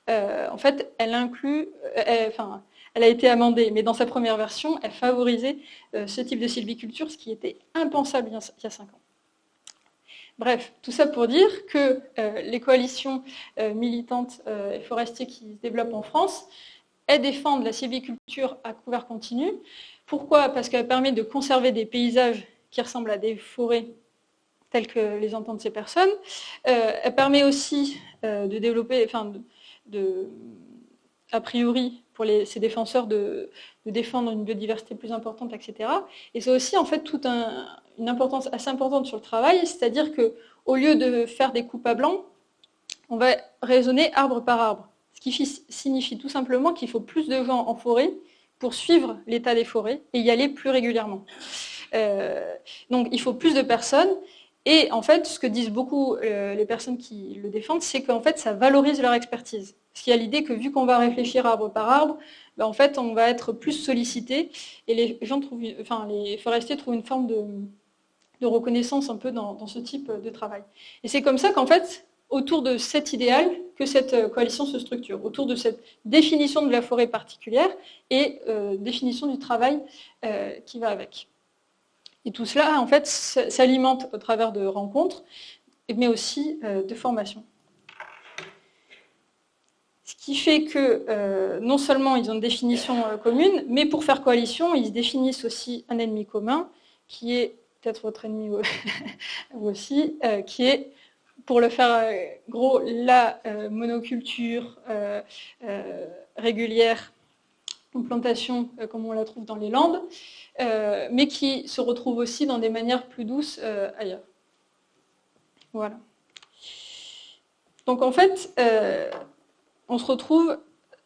en fait, elle inclut, elle a été amendée, mais dans sa première version, elle favorisait ce type de sylviculture, ce qui était impensable il y a 5 ans. Bref, tout ça pour dire que les coalitions militantes et forestiers qui se développent en France, elles défendent la sylviculture à couvert continu. Pourquoi ? Parce qu'elle permet de conserver des paysages qui ressemblent à des forêts telles que les entendent ces personnes. Elle permet aussi de développer, a priori, pour ces défenseurs de défendre une biodiversité plus importante, etc. Et c'est aussi en fait toute une importance assez importante sur le travail, c'est-à-dire qu'au lieu de faire des coupes à blanc, on va raisonner arbre par arbre. Ce qui signifie tout simplement qu'il faut plus de gens en forêt pour suivre l'état des forêts et y aller plus régulièrement. Donc il faut plus de personnes. Et en fait, ce que disent beaucoup les personnes qui le défendent, c'est qu'en fait, ça valorise leur expertise. Parce qu'il y a l'idée que vu qu'on va réfléchir arbre par arbre, ben en fait, on va être plus sollicité et les forestiers trouvent une forme de reconnaissance un peu dans ce type de travail. Et c'est comme ça qu'en fait, autour de cet idéal, que cette coalition se structure, autour de cette définition de la forêt particulière et définition du travail qui va avec. Et tout cela, en fait, s'alimente au travers de rencontres, mais aussi de formations. Ce qui fait que non seulement ils ont une définition commune, mais pour faire coalition, ils définissent aussi un ennemi commun, qui est peut-être votre ennemi vous aussi, qui est, pour le faire gros, la monoculture régulière, une plantation comme on la trouve dans les Landes, mais qui se retrouve aussi dans des manières plus douces ailleurs. Voilà. Donc en fait, on se retrouve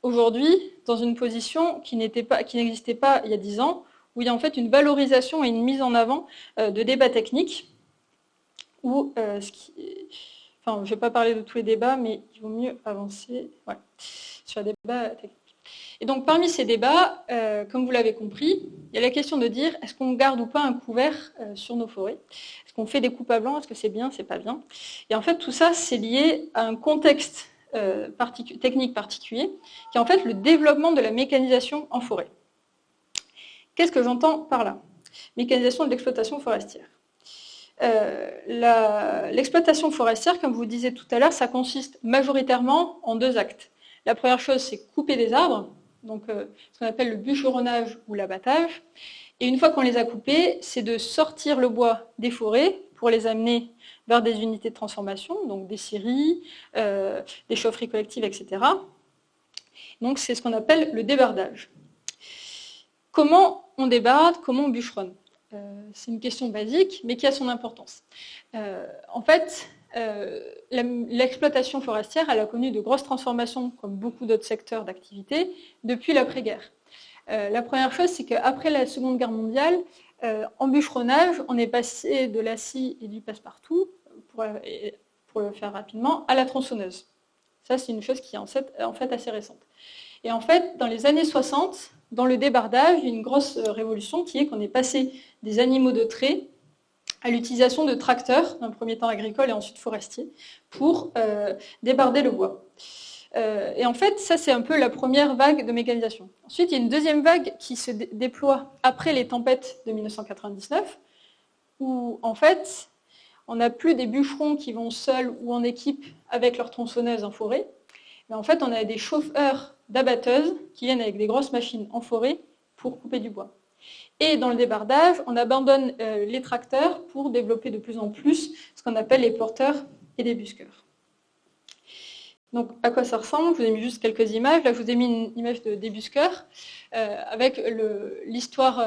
aujourd'hui dans une position qui n'existait pas il y a 10 ans, où il y a en fait une valorisation et une mise en avant de débats techniques, où je ne vais pas parler de tous les débats, mais il vaut mieux avancer sur les débats techniques. Et donc parmi ces débats, comme vous l'avez compris, il y a la question de dire est-ce qu'on garde ou pas un couvert sur nos forêts? Est-ce qu'on fait des coupes à blanc? Est-ce que c'est bien, c'est pas bien? Et en fait, tout ça, c'est lié à un contexte technique particulier, qui est en fait le développement de la mécanisation en forêt. Qu'est-ce que j'entends par là? Mécanisation de l'exploitation forestière. L'exploitation forestière, comme vous disiez tout à l'heure, ça consiste majoritairement en 2 actes. La première chose, c'est couper des arbres, donc ce qu'on appelle le bûcheronnage ou l'abattage. Et une fois qu'on les a coupés, c'est de sortir le bois des forêts pour les amener vers des unités de transformation, donc des scieries, des chaufferies collectives, etc. Donc c'est ce qu'on appelle le débardage. Comment on débarde? Comment on bûcheronne? C'est une question basique, mais qui a son importance. En fait, l'exploitation forestière, elle a connu de grosses transformations, comme beaucoup d'autres secteurs d'activité, depuis l'après-guerre. La première chose, c'est qu'après la Seconde Guerre mondiale, en bûcheronnage, on est passé de la scie et du passe-partout, pour le faire rapidement, à la tronçonneuse. Ça, c'est une chose qui est en fait assez récente. Et en fait, dans les années 60, dans le débardage, il y a une grosse révolution qui est qu'on est passé des animaux de trait à l'utilisation de tracteurs, d'un premier temps agricoles et ensuite forestiers, pour débarder le bois. Et en fait, ça c'est un peu la première vague de mécanisation. Ensuite, il y a une deuxième vague qui se déploie après les tempêtes de 1999, où en fait, on n'a plus des bûcherons qui vont seuls ou en équipe avec leur tronçonneuse en forêt, mais en fait, on a des chauffeurs d'abatteuses qui viennent avec des grosses machines en forêt pour couper du bois. Et dans le débardage, on abandonne les tracteurs pour développer de plus en plus ce qu'on appelle les porteurs et les busqueurs. Donc, à quoi ça ressemble? Je vous ai mis juste quelques images. Là, je vous ai mis une image de débusqueur avec l'histoire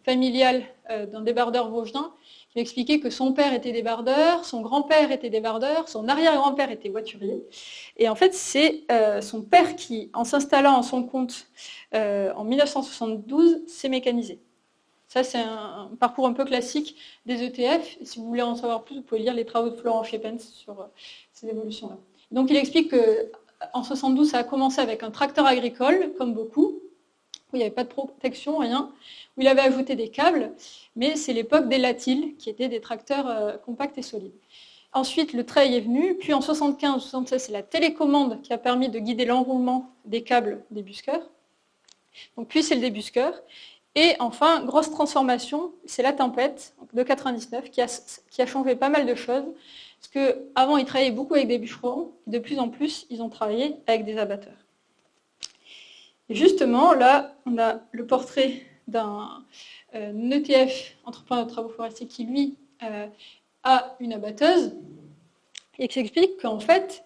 familiale d'un débardeur vosgien qui m'expliquait que son père était débardeur, son grand-père était débardeur, son arrière-grand-père était voiturier. Et en fait, c'est son père qui, en s'installant à son compte en 1972, s'est mécanisé. Ça, c'est un parcours un peu classique des ETF. Et si vous voulez en savoir plus, vous pouvez lire les travaux de Florent Schepens sur ces évolutions-là. Donc, il explique qu'en 72, ça a commencé avec un tracteur agricole, comme beaucoup, où il n'y avait pas de protection, rien, où il avait ajouté des câbles, mais c'est l'époque des Latil, qui étaient des tracteurs compacts et solides. Ensuite, le treil est venu, puis en 75-76, c'est la télécommande qui a permis de guider l'enroulement des câbles des busqueurs. Donc, puis c'est le débusqueur. Et enfin, grosse transformation, c'est la tempête de 99 qui a changé pas mal de choses. Parce qu'avant, ils travaillaient beaucoup avec des bûcherons, et de plus en plus, ils ont travaillé avec des abatteurs. Et justement, là, on a le portrait d'un ETF, entrepreneur de travaux forestiers, qui, lui, a une abatteuse, et qui explique qu'en fait,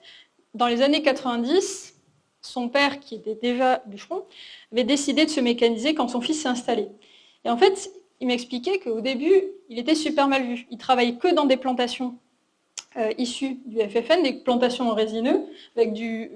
dans les années 90, son père, qui était déjà bûcheron, avait décidé de se mécaniser quand son fils s'est installé. Et en fait, il m'expliquait qu'au début, il était super mal vu. Il travaillait que dans des plantations issues du FFN, des plantations en résineux, avec du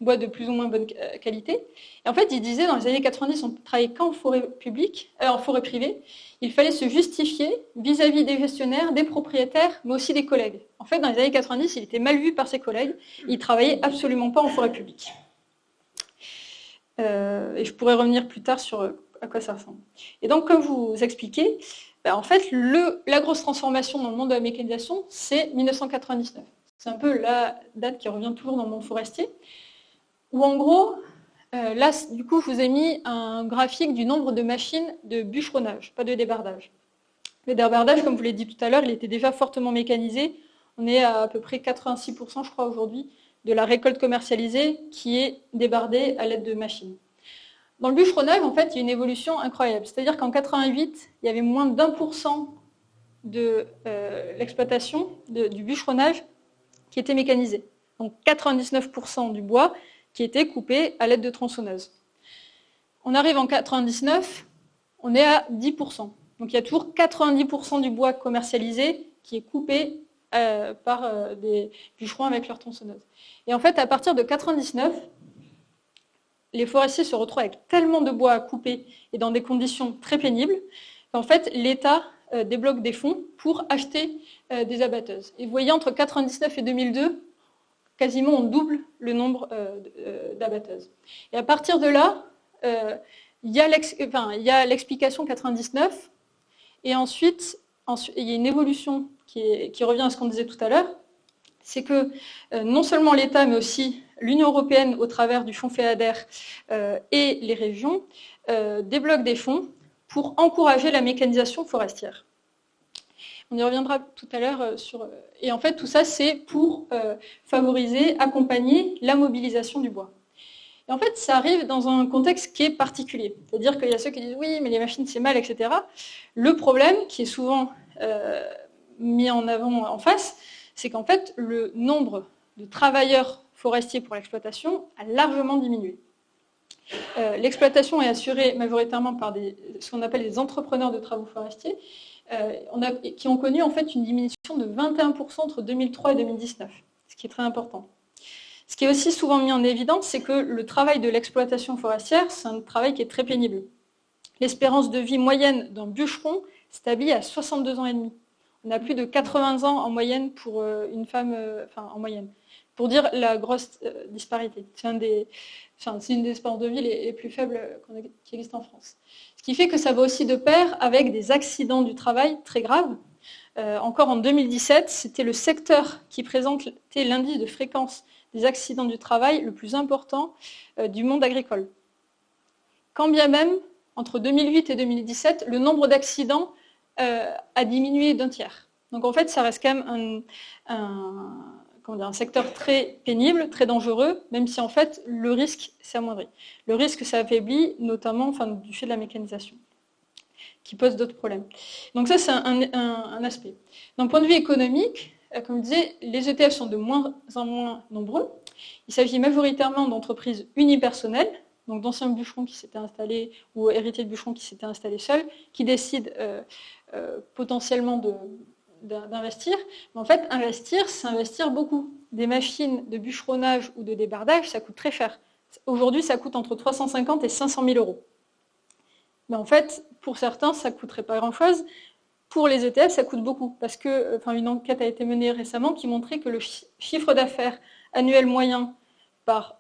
bois de plus ou moins bonne qualité. Et en fait, il disait, dans les années 90, on travaillait qu'en forêt publique, en forêt privée. Il fallait se justifier vis-à-vis des gestionnaires, des propriétaires, mais aussi des collègues. En fait, dans les années 90, il était mal vu par ses collègues. Il ne travaillait absolument pas en forêt publique. Et je pourrais revenir plus tard sur à quoi ça ressemble. Et donc, comme je vous expliquais, en fait, la grosse transformation dans le monde de la mécanisation, c'est 1999. C'est un peu la date qui revient toujours dans le monde forestier, où en gros, là, du coup, je vous ai mis un graphique du nombre de machines de bûcheronnage, pas de débardage. Le débardage, comme je vous l'ai dit tout à l'heure, il était déjà fortement mécanisé. On est à peu près 86%, je crois, aujourd'hui, de la récolte commercialisée qui est débardée à l'aide de machines. Dans le bûcheronnage, en fait, il y a une évolution incroyable. C'est-à-dire qu'en 88, il y avait moins d'1% de l'exploitation du bûcheronnage qui était mécanisé. Donc 99% du bois qui était coupé à l'aide de tronçonneuses. On arrive en 99, on est à 10%. Donc il y a toujours 90% du bois commercialisé qui est coupé par des bûcherons avec leur tronçonneuse. Et en fait, à partir de 99, les forestiers se retrouvent avec tellement de bois à couper et dans des conditions très pénibles qu'en fait, l'État débloque des fonds pour acheter des abatteuses. Et vous voyez, entre 1999 et 2002, quasiment on double le nombre d'abatteuses. Et à partir de là, il y a l'explication 99, et ensuite, il y a une évolution qui revient à ce qu'on disait tout à l'heure, c'est que non seulement l'État, mais aussi l'Union européenne, au travers du fonds FEADER et les régions, débloquent des fonds pour encourager la mécanisation forestière. On y reviendra tout à l'heure sur... Et en fait, tout ça, c'est pour favoriser, accompagner la mobilisation du bois. Et en fait, ça arrive dans un contexte qui est particulier. C'est-à-dire qu'il y a ceux qui disent « oui, mais les machines, c'est mal, etc. » Le problème, qui est souvent mis en avant en face, c'est qu'en fait, le nombre de travailleurs forestiers pour l'exploitation a largement diminué. L'exploitation est assurée majoritairement par ce qu'on appelle des entrepreneurs de travaux forestiers, qui ont connu en fait une diminution de 21% entre 2003 et 2019, ce qui est très important. Ce qui est aussi souvent mis en évidence, c'est que le travail de l'exploitation forestière, c'est un travail qui est très pénible. L'espérance de vie moyenne d'un bûcheron s'établit à 62 ans et demi. On a plus de 80 ans en moyenne pour une femme, en moyenne. Pour dire la grosse disparité. C'est une des espérances de vie les plus faibles qui existent en France. Ce qui fait que ça va aussi de pair avec des accidents du travail très graves. Encore en 2017, c'était le secteur qui présentait l'indice de fréquence des accidents du travail le plus important du monde agricole. Quand bien même, entre 2008 et 2017, le nombre d'accidents a diminué d'un tiers. Donc en fait, ça reste quand même un secteur très pénible, très dangereux, même si en fait le risque s'amoindrit. Le risque s'affaiblit notamment du fait de la mécanisation, qui pose d'autres problèmes. Donc ça, c'est un aspect. D'un point de vue économique, comme je disais, les ETF sont de moins en moins nombreux. Il s'agit majoritairement d'entreprises unipersonnelles, donc d'anciens bûcherons qui s'étaient installés, ou héritiers de bûcherons qui s'étaient installés seuls, qui décident potentiellement d'investir. Mais en fait, investir, c'est investir beaucoup. Des machines de bûcheronnage ou de débardage, ça coûte très cher. Aujourd'hui, ça coûte entre 350 et 500 000 euros. Mais en fait, pour certains, ça ne coûterait pas grand-chose. Pour les ETF, ça coûte beaucoup. Parce que, une enquête a été menée récemment qui montrait que le chiffre d'affaires annuel moyen par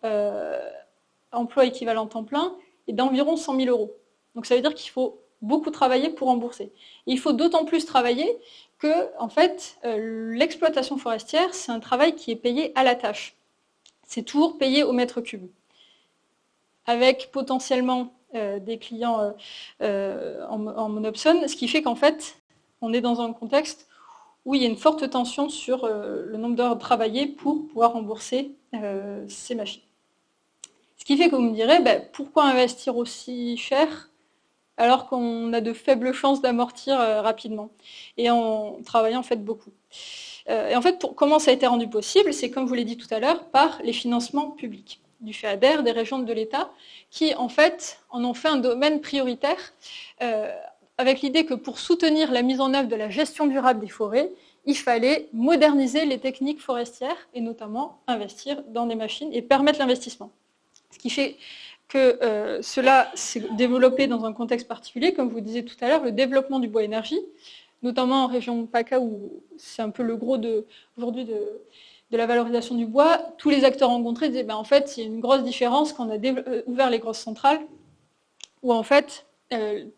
emploi équivalent temps plein est d'environ 100 000 euros. Donc ça veut dire qu'il faut beaucoup travailler pour rembourser. Et il faut d'autant plus travailler que, en fait, l'exploitation forestière, c'est un travail qui est payé à la tâche. C'est toujours payé au mètre cube. Avec potentiellement des clients en monopsone, ce qui fait qu'en fait, on est dans un contexte où il y a une forte tension sur le nombre d'heures travaillées pour pouvoir rembourser ces machines. Ce qui fait que vous me direz, pourquoi investir aussi cher alors qu'on a de faibles chances d'amortir rapidement et en travaillant en fait beaucoup. Et en fait, comment ça a été rendu possible? C'est comme je vous l'ai dit tout à l'heure, par les financements publics du FEADER, des régions de l'État, qui en fait en ont fait un domaine prioritaire, avec l'idée que pour soutenir la mise en œuvre de la gestion durable des forêts, il fallait moderniser les techniques forestières et notamment investir dans des machines et permettre l'investissement. Ce qui fait que cela s'est développé dans un contexte particulier, comme je vous disais tout à l'heure, le développement du bois énergie, notamment en région PACA où c'est un peu le gros aujourd'hui de la valorisation du bois. Tous les acteurs rencontrés disaient en fait il y a une grosse différence quand on a ouvert les grosses centrales, où en fait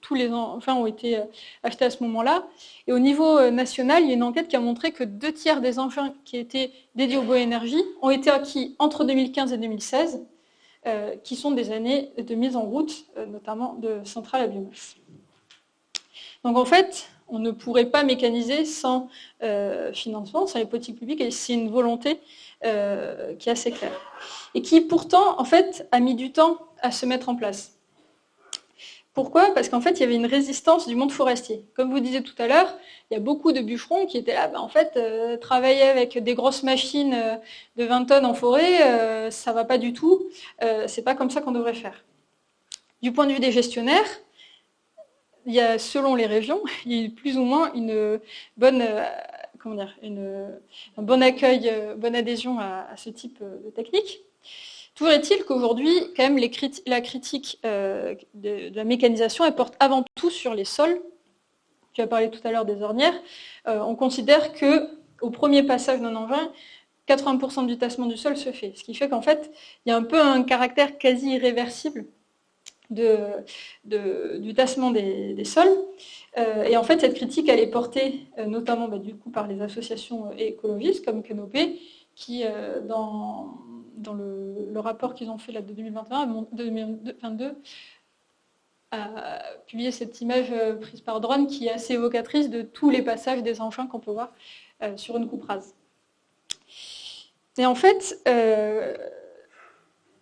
tous les engins ont été achetés à ce moment-là. Et au niveau national, il y a une enquête qui a montré que 2/3 des engins qui étaient dédiés au bois énergie ont été acquis entre 2015 et 2016, qui sont des années de mise en route, notamment de centrales à biomasse. Donc en fait, on ne pourrait pas mécaniser sans financement, sans les politiques publiques, et c'est une volonté qui est assez claire. Et qui pourtant, en fait, a mis du temps à se mettre en place. Pourquoi? Parce qu'en fait, il y avait une résistance du monde forestier. Comme vous disiez tout à l'heure, il y a beaucoup de bûcherons qui étaient là, en fait, travailler avec des grosses machines de 20 tonnes en forêt, ça ne va pas du tout, c'est pas comme ça qu'on devrait faire. Du point de vue des gestionnaires, il y a, selon les régions, il y a plus ou moins une bonne, un bon accueil, bonne adhésion à ce type de technique. Toujours est-il qu'aujourd'hui, quand même, la critique de la mécanisation, elle porte avant tout sur les sols. Tu as parlé tout à l'heure des ornières. On considère qu'au premier passage d'un engin, 80% du tassement du sol se fait. Ce qui fait qu'en fait, il y a un peu un caractère quasi irréversible du tassement des sols. Et en fait, cette critique, elle est portée notamment du coup, par les associations écologistes comme Canopé, qui, dans le rapport qu'ils ont fait là, de 2021-2022, a publié cette image prise par drone qui est assez évocatrice de tous les passages des engins qu'on peut voir sur une coupe rase. Et en fait,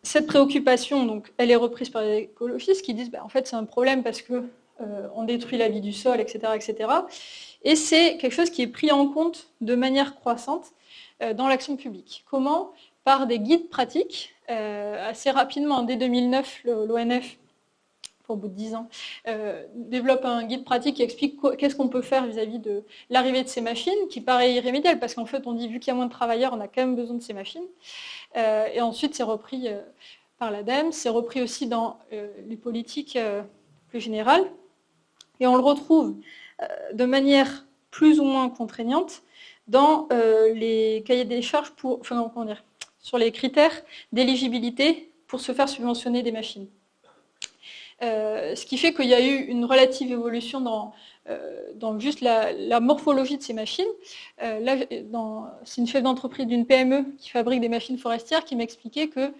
cette préoccupation, donc, elle est reprise par les écologistes qui disent en fait c'est un problème parce que on détruit la vie du sol, etc., etc. Et c'est quelque chose qui est pris en compte de manière croissante dans l'action publique. Comment? Par des guides pratiques. Assez rapidement, dès 2009, l'ONF, au bout de 10 ans, développe un guide pratique qui explique qu'est-ce qu'on peut faire vis-à-vis de l'arrivée de ces machines, qui paraît irrémédiable, parce qu'en fait, on dit, vu qu'il y a moins de travailleurs, on a quand même besoin de ces machines. Et ensuite, c'est repris par l'ADEME, c'est repris aussi dans les politiques plus générales. Et on le retrouve de manière plus ou moins contraignante dans les cahiers des charges sur les critères d'éligibilité pour se faire subventionner des machines. Ce qui fait qu'il y a eu une relative évolution dans juste la morphologie de ces machines. Là, c'est une chef d'entreprise d'une PME qui fabrique des machines forestières qui m'expliquait que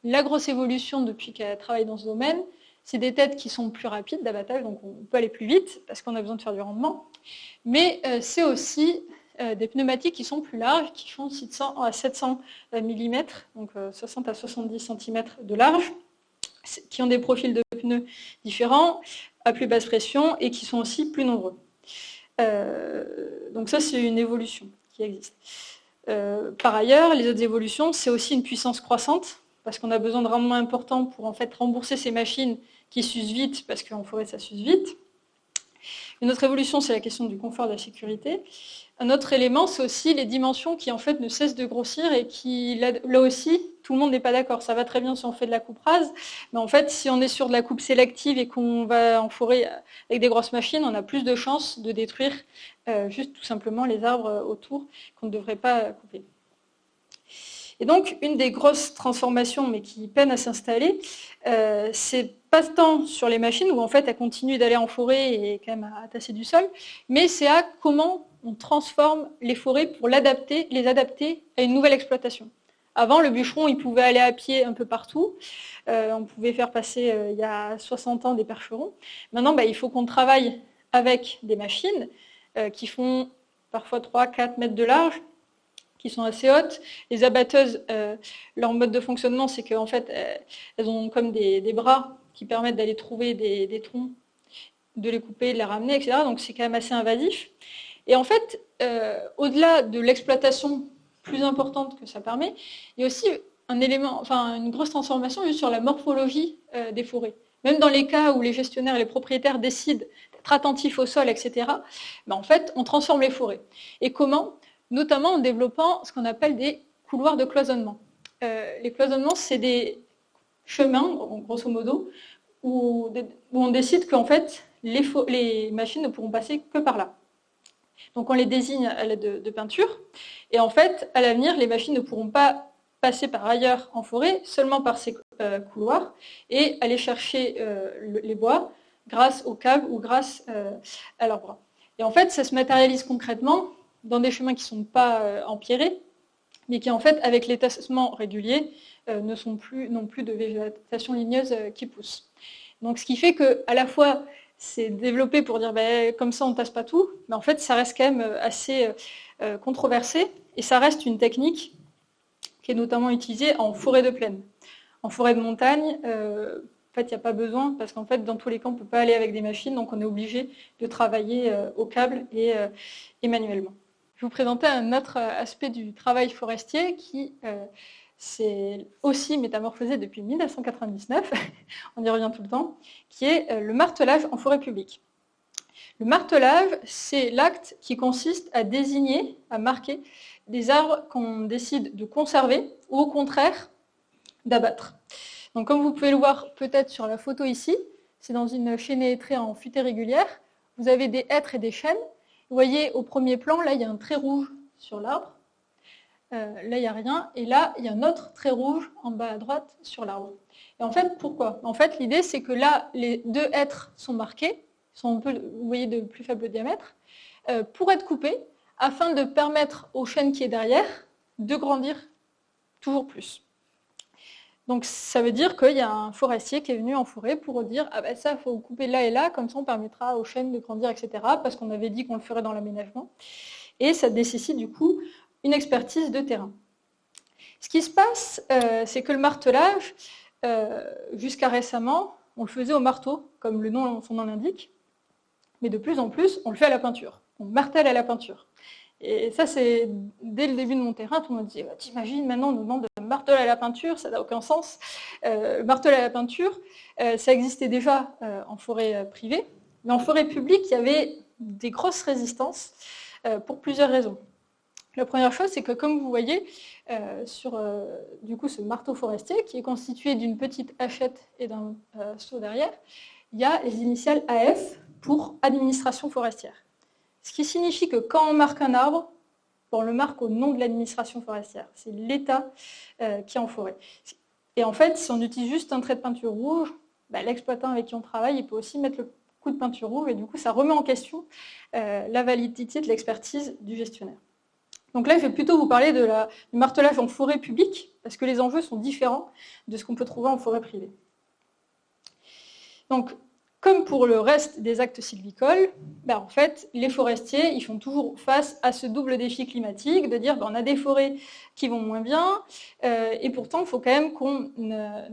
la grosse évolution depuis qu'elle travaille dans ce domaine, c'est des têtes qui sont plus rapides d'abattage, donc on peut aller plus vite parce qu'on a besoin de faire du rendement. Mais c'est aussi des pneumatiques qui sont plus larges, qui font 600 à 700 mm, donc 60 à 70 cm de large, qui ont des profils de pneus différents, à plus basse pression et qui sont aussi plus nombreux. Donc ça, c'est une évolution qui existe. Par ailleurs, les autres évolutions, c'est aussi une puissance croissante, parce qu'on a besoin de rendements importants pour en fait rembourser ces machines qui s'usent vite, parce qu'en forêt, ça s'use vite. Une autre évolution, c'est la question du confort, de la sécurité. Un autre élément, c'est aussi les dimensions qui en fait ne cessent de grossir et qui, là aussi, tout le monde n'est pas d'accord. Ça va très bien si on fait de la coupe rase, mais en fait, si on est sur de la coupe sélective et qu'on va en forêt avec des grosses machines, on a plus de chances de détruire juste tout simplement les arbres autour qu'on ne devrait pas couper. Et donc, une des grosses transformations, mais qui peine à s'installer, c'est pas tant sur les machines, où en fait, elles continuent d'aller en forêt et quand même à tasser du sol, mais c'est à comment on transforme les forêts pour les adapter à une nouvelle exploitation. Avant, le bûcheron, il pouvait aller à pied un peu partout. On pouvait faire passer, il y a 60 ans, des percherons. Maintenant, il faut qu'on travaille avec des machines qui font parfois 3-4 mètres de large, qui sont assez hautes. Les abatteuses, leur mode de fonctionnement, c'est qu'en fait, elles ont comme des bras qui permettent d'aller trouver des troncs, de les couper, de les ramener, etc. Donc c'est quand même assez invasif. Et en fait, au-delà de l'exploitation plus importante que ça permet, il y a aussi une grosse transformation juste sur la morphologie des forêts. Même dans les cas où les gestionnaires et les propriétaires décident d'être attentifs au sol, etc., en fait, on transforme les forêts. Et comment ? Notamment en développant ce qu'on appelle des couloirs de cloisonnement. Les cloisonnements, c'est des chemins, grosso modo, où on décide qu'en fait, les machines ne pourront passer que par là. Donc on les désigne à l'aide de peinture, et en fait, à l'avenir, les machines ne pourront pas passer par ailleurs en forêt, seulement par ces couloirs, et aller chercher les bois grâce aux câbles ou grâce à leurs bras. Et en fait, ça se matérialise concrètement dans des chemins qui ne sont pas empierrés, mais qui en fait, avec les tassements réguliers, n'ont plus de végétation ligneuse qui pousse. Donc ce qui fait qu'à la fois, c'est développé pour dire comme ça on ne tasse pas tout, mais en fait ça reste quand même assez controversé, et ça reste une technique qui est notamment utilisée en forêt de plaine. En forêt de montagne, en fait il n'y a pas besoin, parce qu'en fait dans tous les cas on ne peut pas aller avec des machines, donc on est obligé de travailler au câble et manuellement. Je vais vous présenter un autre aspect du travail forestier qui s'est aussi métamorphosé depuis 1999, on y revient tout le temps, qui est le martelage en forêt publique. Le martelage, c'est l'acte qui consiste à désigner, à marquer des arbres qu'on décide de conserver ou au contraire d'abattre. Donc comme vous pouvez le voir peut-être sur la photo ici, c'est dans une chaînée hêtrée en futée régulière. Vous avez des hêtres et des chênes. Vous voyez au premier plan, là il y a un trait rouge sur l'arbre. Là il n'y a rien. Et là il y a un autre trait rouge en bas à droite sur l'arbre. Et en fait, pourquoi? En fait, l'idée, c'est que là, les deux hêtres sont marqués, sont un peu, vous voyez, de plus faible diamètre, pour être coupés, afin de permettre au chêne qui est derrière de grandir toujours plus. Donc ça veut dire qu'il y a un forestier qui est venu en forêt pour dire ah ben ça, il faut couper là et là, comme ça on permettra au chêne de grandir, etc. Parce qu'on avait dit qu'on le ferait dans l'aménagement. Et ça nécessite du coup une expertise de terrain. Ce qui se passe, c'est que le martelage, jusqu'à récemment, on le faisait au marteau, comme son nom l'indique, mais de plus en plus, on le fait à la peinture. On martèle à la peinture. Et ça, c'est dès le début de mon terrain, tout le monde disait bah, t'imagines, maintenant on nous demande de marteler à la peinture, ça n'a aucun sens. Marteler à la peinture, ça existait déjà en forêt privée, mais en forêt publique, il y avait des grosses résistances pour plusieurs raisons. La première chose, c'est que comme vous voyez, sur du coup, ce marteau forestier, qui est constitué d'une petite hachette et d'un seau derrière, il y a les initiales AF pour administration forestière. Ce qui signifie que quand on marque un arbre, on le marque au nom de l'administration forestière. C'est l'État qui est en forêt. Et en fait, si on utilise juste un trait de peinture rouge, l'exploitant avec qui on travaille, il peut aussi mettre le coup de peinture rouge, et du coup, ça remet en question la validité de l'expertise du gestionnaire. Donc là, je vais plutôt vous parler du martelage en forêt publique, parce que les enjeux sont différents de ce qu'on peut trouver en forêt privée. Donc, comme pour le reste des actes sylvicoles, en fait, les forestiers ils font toujours face à ce double défi climatique, de dire on a des forêts qui vont moins bien, et pourtant, il faut quand même qu'on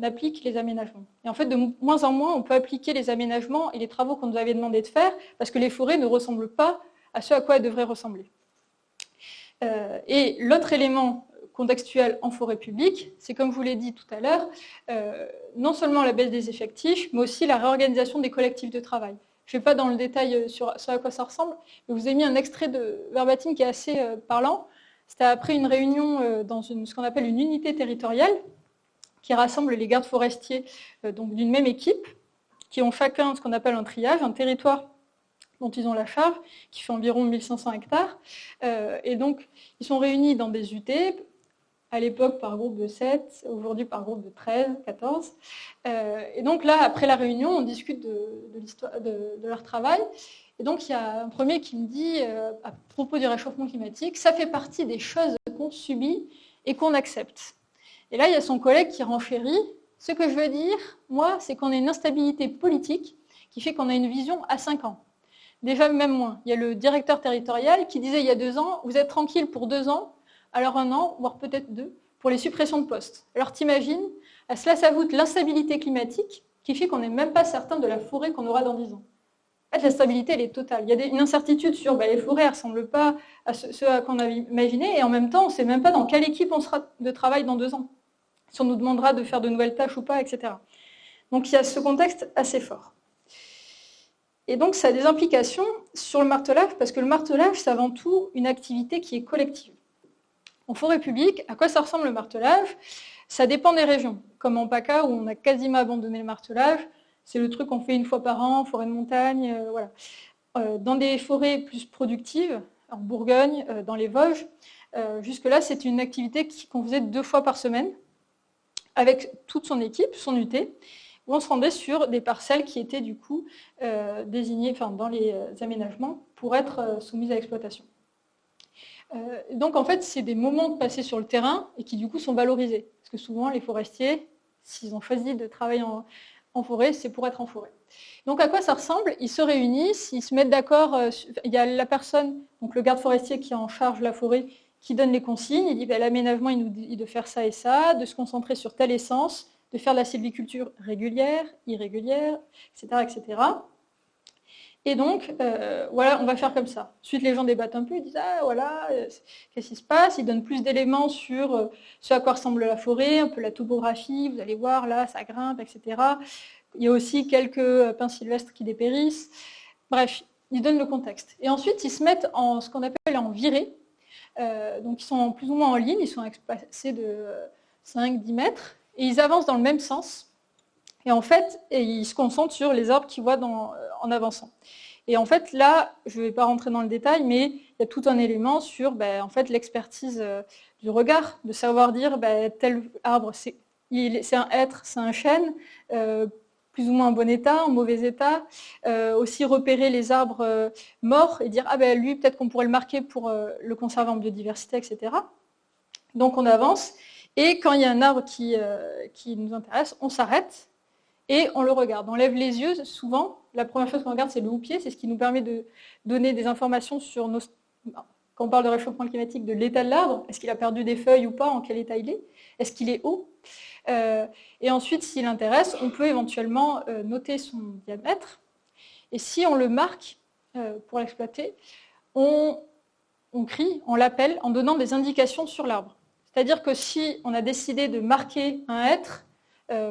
applique les aménagements. Et en fait, de moins en moins, on peut appliquer les aménagements et les travaux qu'on nous avait demandé de faire, parce que les forêts ne ressemblent pas à ce à quoi elles devraient ressembler. Et l'autre élément contextuel en forêt publique, c'est comme je vous l'ai dit tout à l'heure, non seulement la baisse des effectifs, mais aussi la réorganisation des collectifs de travail. Je ne vais pas dans le détail sur à quoi ça ressemble, mais je vous ai mis un extrait de verbatim qui est assez parlant. C'était après une réunion dans ce qu'on appelle une unité territoriale, qui rassemble les gardes forestiers donc d'une même équipe, qui ont chacun ce qu'on appelle un triage, un territoire dont ils ont la charge, qui fait environ 1500 hectares. Et donc, ils sont réunis dans des UT, à l'époque par groupe de 7, aujourd'hui par groupe de 13, 14. Et donc là, après la réunion, on discute de leur travail. Et donc, il y a un premier qui me dit, à propos du réchauffement climatique, ça fait partie des choses qu'on subit et qu'on accepte. Et là, il y a son collègue qui renchérit. Ce que je veux dire, moi, c'est qu'on a une instabilité politique qui fait qu'on a une vision à 5 ans. Déjà, même moins. Il y a le directeur territorial qui disait il y a 2 ans, vous êtes tranquille pour 2 ans, alors 1 an, voire peut-être 2, pour les suppressions de postes. Alors t'imagines, à cela s'ajoute l'instabilité climatique qui fait qu'on n'est même pas certain de la forêt qu'on aura dans 10 ans. En fait, la stabilité, elle est totale. Il y a une incertitude sur les forêts, elles ne ressemblent pas à ce à quoi on avait imaginé, et en même temps, on ne sait même pas dans quelle équipe on sera de travail dans 2 ans, si on nous demandera de faire de nouvelles tâches ou pas, etc. Donc il y a ce contexte assez fort. Et donc, ça a des implications sur le martelage, parce que le martelage, c'est avant tout une activité qui est collective. En forêt publique, à quoi ça ressemble le martelage? Ça dépend des régions. Comme en PACA, où on a quasiment abandonné le martelage, c'est le truc qu'on fait 1 fois par an, forêt de montagne, voilà. Dans des forêts plus productives, en Bourgogne, dans les Vosges, jusque-là, c'est une activité qu'on faisait 2 fois par semaine, avec toute son équipe, son UT, où on se rendait sur des parcelles qui étaient du coup désignées dans les aménagements pour être soumises à l'exploitation. Donc en fait, c'est des moments passés sur le terrain et qui du coup sont valorisés. Parce que souvent, les forestiers, s'ils ont choisi de travailler en forêt, c'est pour être en forêt. Donc à quoi ça ressemble? Ils se réunissent, ils se mettent d'accord, il y a la personne, donc le garde forestier qui est en charge de la forêt, qui donne les consignes, il dit l'aménagement, il nous dit de faire ça et ça, de se concentrer sur telle essence, de faire de la sylviculture régulière, irrégulière, etc. etc. Et donc, voilà, on va faire comme ça. Ensuite, les gens débattent un peu, ils disent « Ah, voilà, qu'est-ce qui se passe ?» Ils donnent plus d'éléments sur ce à quoi ressemble la forêt, un peu la topographie, vous allez voir, là, ça grimpe, etc. Il y a aussi quelques pins sylvestres qui dépérissent. Bref, ils donnent le contexte. Et ensuite, ils se mettent en ce qu'on appelle en virée. Donc, ils sont plus ou moins en ligne, ils sont espacés de 5-10 mètres. Et ils avancent dans le même sens. Et en fait, ils se concentrent sur les arbres qu'ils voient en avançant. Et en fait, là, je ne vais pas rentrer dans le détail, mais il y a tout un élément sur en fait, l'expertise du regard, de savoir dire tel arbre, c'est c'est un hêtre, c'est un chêne, plus ou moins en bon état, en mauvais état. Aussi repérer les arbres morts et dire ah ben lui peut-être qu'on pourrait le marquer pour le conserver en biodiversité, etc. Donc on avance et quand il y a un arbre qui nous intéresse, on s'arrête et on le regarde. On lève les yeux. Souvent, la première chose qu'on regarde, c'est le houppier. C'est ce qui nous permet de donner des informations sur quand on parle de réchauffement climatique, de l'état de l'arbre. Est-ce qu'il a perdu des feuilles ou pas? En quel état il est? Est-ce qu'il est haut? Et ensuite, s'il intéresse, on peut éventuellement noter son diamètre. Et si on le marque pour l'exploiter, on crie, on l'appelle en donnant des indications sur l'arbre. C'est-à-dire que si on a décidé de marquer un hêtre,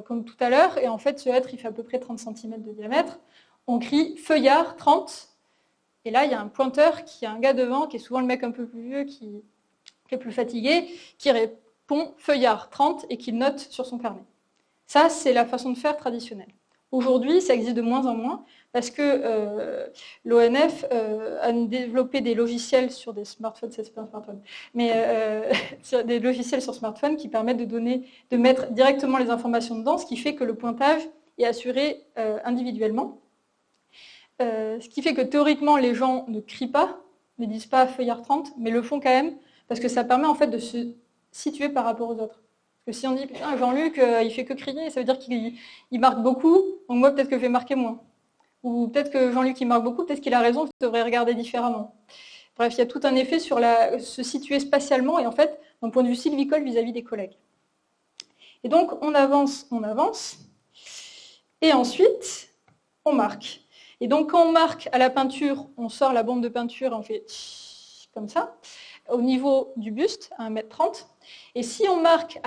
comme tout à l'heure, et en fait ce hêtre il fait à peu près 30 cm de diamètre, on crie feuillard 30, et là il y a un pointeur qui a un gars devant, qui est souvent le mec un peu plus vieux, qui est plus fatigué, qui répond feuillard 30 et qui note sur son carnet. Ça, c'est la façon de faire traditionnelle. Aujourd'hui, ça existe de moins en moins parce que l'ONF a développé des logiciels sur des smartphones, c'est pas un smartphone, mais sur des logiciels sur smartphone qui permettent de mettre directement les informations dedans, ce qui fait que le pointage est assuré individuellement. Ce qui fait que théoriquement, les gens ne crient pas, ne disent pas feuillard 30, mais le font quand même parce que ça permet en fait de se situer par rapport aux autres. Parce que si on dit putain, Jean-Luc, il fait que crier, ça veut dire qu'il marque beaucoup, donc moi peut-être que je vais marquer moins. Ou peut-être que Jean-Luc il marque beaucoup, peut-être qu'il a raison, je devrais regarder différemment. Bref, il y a tout un effet sur se situer spatialement et en fait, d'un point de vue sylvicole vis-à-vis des collègues. Et donc on avance, et ensuite on marque. Et donc quand on marque à la peinture, on sort la bombe de peinture et on fait comme ça, au niveau du buste, à 1,30 m. Et si on marque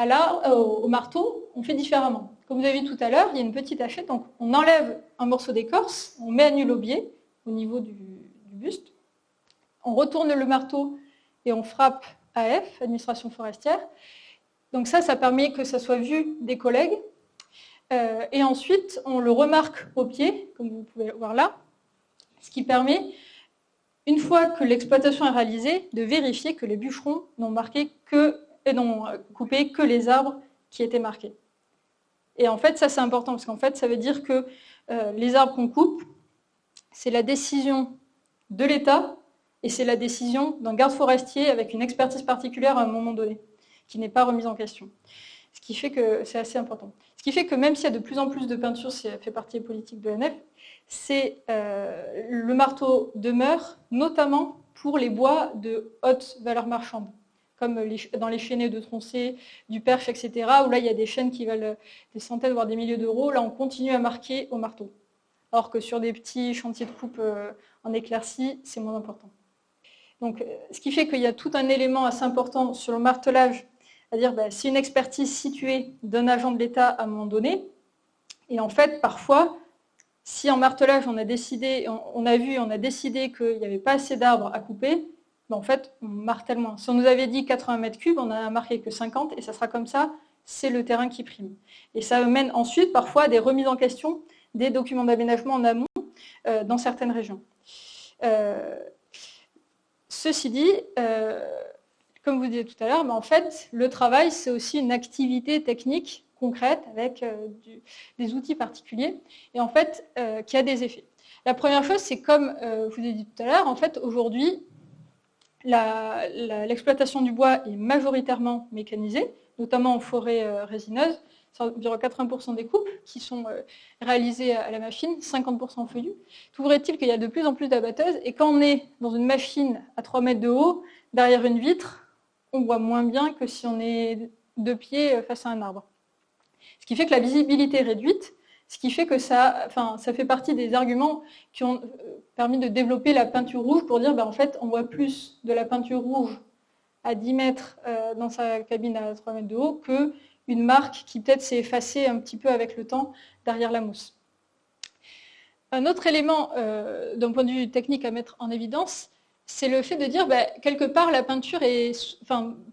au marteau, on fait différemment. Comme vous avez vu tout à l'heure, il y a une petite hachette, donc on enlève un morceau d'écorce, on met un nul au biais au niveau du buste, on retourne le marteau et on frappe AF, administration forestière. Donc ça permet que ça soit vu des collègues. Et ensuite, on le remarque au pied, comme vous pouvez le voir là, ce qui permet, une fois que l'exploitation est réalisée, de vérifier que les bûcherons n'ont coupé que les arbres qui étaient marqués. Et en fait, ça c'est important, parce qu'en fait, ça veut dire que les arbres qu'on coupe, c'est la décision de l'État, et c'est la décision d'un garde forestier avec une expertise particulière à un moment donné, qui n'est pas remise en question. Ce qui fait que c'est assez important. Ce qui fait que même s'il y a de plus en plus de peintures, ça fait partie des politiques de l'ONF, le marteau demeure, notamment pour les bois de haute valeur marchande, comme dans les chênaies de Troncé, du Perche, etc., où là il y a des chênes qui valent des centaines, voire des milliers d'euros. Là on continue à marquer au marteau. Alors que sur des petits chantiers de coupe en éclaircie, c'est moins important. Donc, ce qui fait qu'il y a tout un élément assez important sur le martelage, c'est-à-dire c'est une expertise située d'un agent de l'État à un moment donné. Et en fait, parfois, si en martelage on a décidé qu'il n'y avait pas assez d'arbres à couper, en fait, on martèle moins. Si on nous avait dit 80 m3, on n'a marqué que 50, et ça sera comme ça, c'est le terrain qui prime. Et ça mène ensuite parfois à des remises en question des documents d'aménagement en amont dans certaines régions. Ceci dit, comme vous disiez tout à l'heure, en fait, le travail, c'est aussi une activité technique concrète avec des outils particuliers et en fait, qui a des effets. La première chose, c'est comme je vous ai dit tout à l'heure, en fait, aujourd'hui, l'exploitation du bois est majoritairement mécanisée, notamment en forêt résineuse. C'est environ 80% des coupes qui sont réalisées à la machine, 50% en feuillu. Trouverait-il qu'il y a de plus en plus d'abatteuses, et quand on est dans une machine à 3 mètres de haut, derrière une vitre, on voit moins bien que si on est de pied face à un arbre. Ce qui fait que la visibilité est réduite, ce qui fait que ça fait partie des arguments qui ont permis de développer la peinture rouge pour dire en fait on voit plus de la peinture rouge à 10 mètres dans sa cabine à 3 mètres de haut qu'une marque qui peut-être s'est effacée un petit peu avec le temps derrière la mousse. Un autre élément d'un point de vue technique à mettre en évidence, c'est le fait de dire quelque part la peinture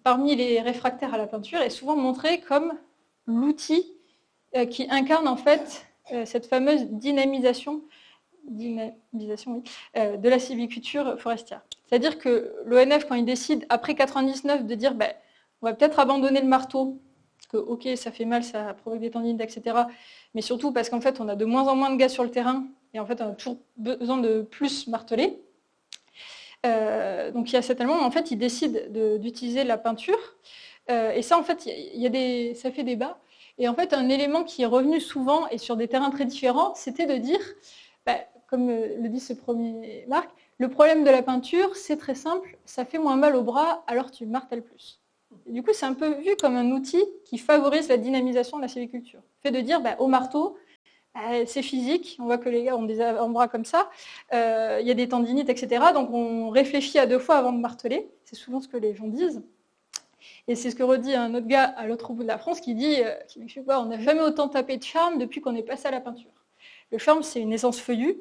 parmi les réfractaires à la peinture est souvent montrée comme l'outil qui incarne en fait cette fameuse dynamisation de la sylviculture forestière. C'est-à-dire que l'ONF, quand il décide après 99 de dire on va peut-être abandonner le marteau que ok, ça fait mal, ça provoque des tendinites, etc. Mais surtout parce qu'en fait, on a de moins en moins de gars sur le terrain, et en fait, on a toujours besoin de plus marteler. Donc il y a cet Allemand, en fait, il décide d'utiliser la peinture. Et ça, en fait, ça fait débat. Et en fait, un élément qui est revenu souvent et sur des terrains très différents, c'était de dire, comme le dit ce premier Marc, le problème de la peinture, c'est très simple, ça fait moins mal au bras, alors tu martèles plus. Et du coup, c'est un peu vu comme un outil qui favorise la dynamisation de la sylviculture. Le fait de dire, au marteau, c'est physique, on voit que les gars ont des avant-bras comme ça, il y a des tendinites, etc. Donc on réfléchit à 2 fois avant de marteler, c'est souvent ce que les gens disent. Et c'est ce que redit un autre gars à l'autre bout de la France qui dit, on n'a jamais autant tapé de charme depuis qu'on est passé à la peinture. Le charme, c'est une essence feuillue,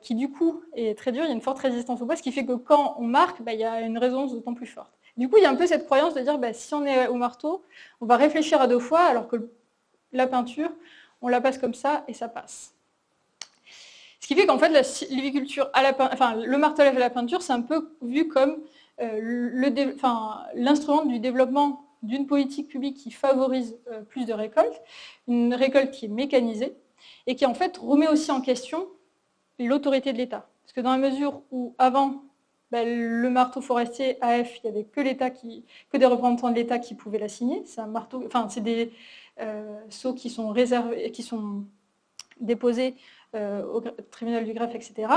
qui du coup est très dure, il y a une forte résistance au bois, ce qui fait que quand on marque, il y a une résonance d'autant plus forte. Du coup, il y a un peu cette croyance de dire, si on est au marteau, on va réfléchir à 2 fois, alors que la peinture, on la passe comme ça et ça passe. Ce qui fait qu'en fait, la sylviculture le martelage à la peinture, c'est un peu vu comme l'instrument du développement d'une politique publique qui favorise plus de récoltes, une récolte qui est mécanisée et qui en fait remet aussi en question l'autorité de l'État. Parce que dans la mesure où avant, le marteau forestier AF, il n'y avait que des représentants de l'État qui pouvaient l'assigner. C'est des sceaux qui sont réservés, qui sont déposés au tribunal du greffe, etc.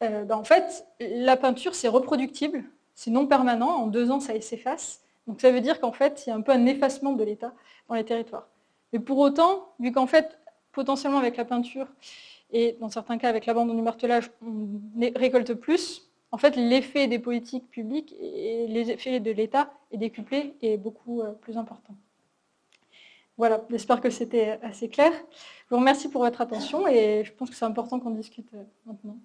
En fait, la peinture, c'est reproductible, c'est non permanent, en 2 ans, ça s'efface. Donc ça veut dire qu'en fait, il y a un peu un effacement de l'État dans les territoires. Mais pour autant, vu qu'en fait, potentiellement avec la peinture, et dans certains cas avec l'abandon du martelage, on récolte plus, en fait, l'effet des politiques publiques et les effets de l'État est décuplé et beaucoup plus important. Voilà, j'espère que c'était assez clair. Je vous remercie pour votre attention et je pense que c'est important qu'on discute maintenant.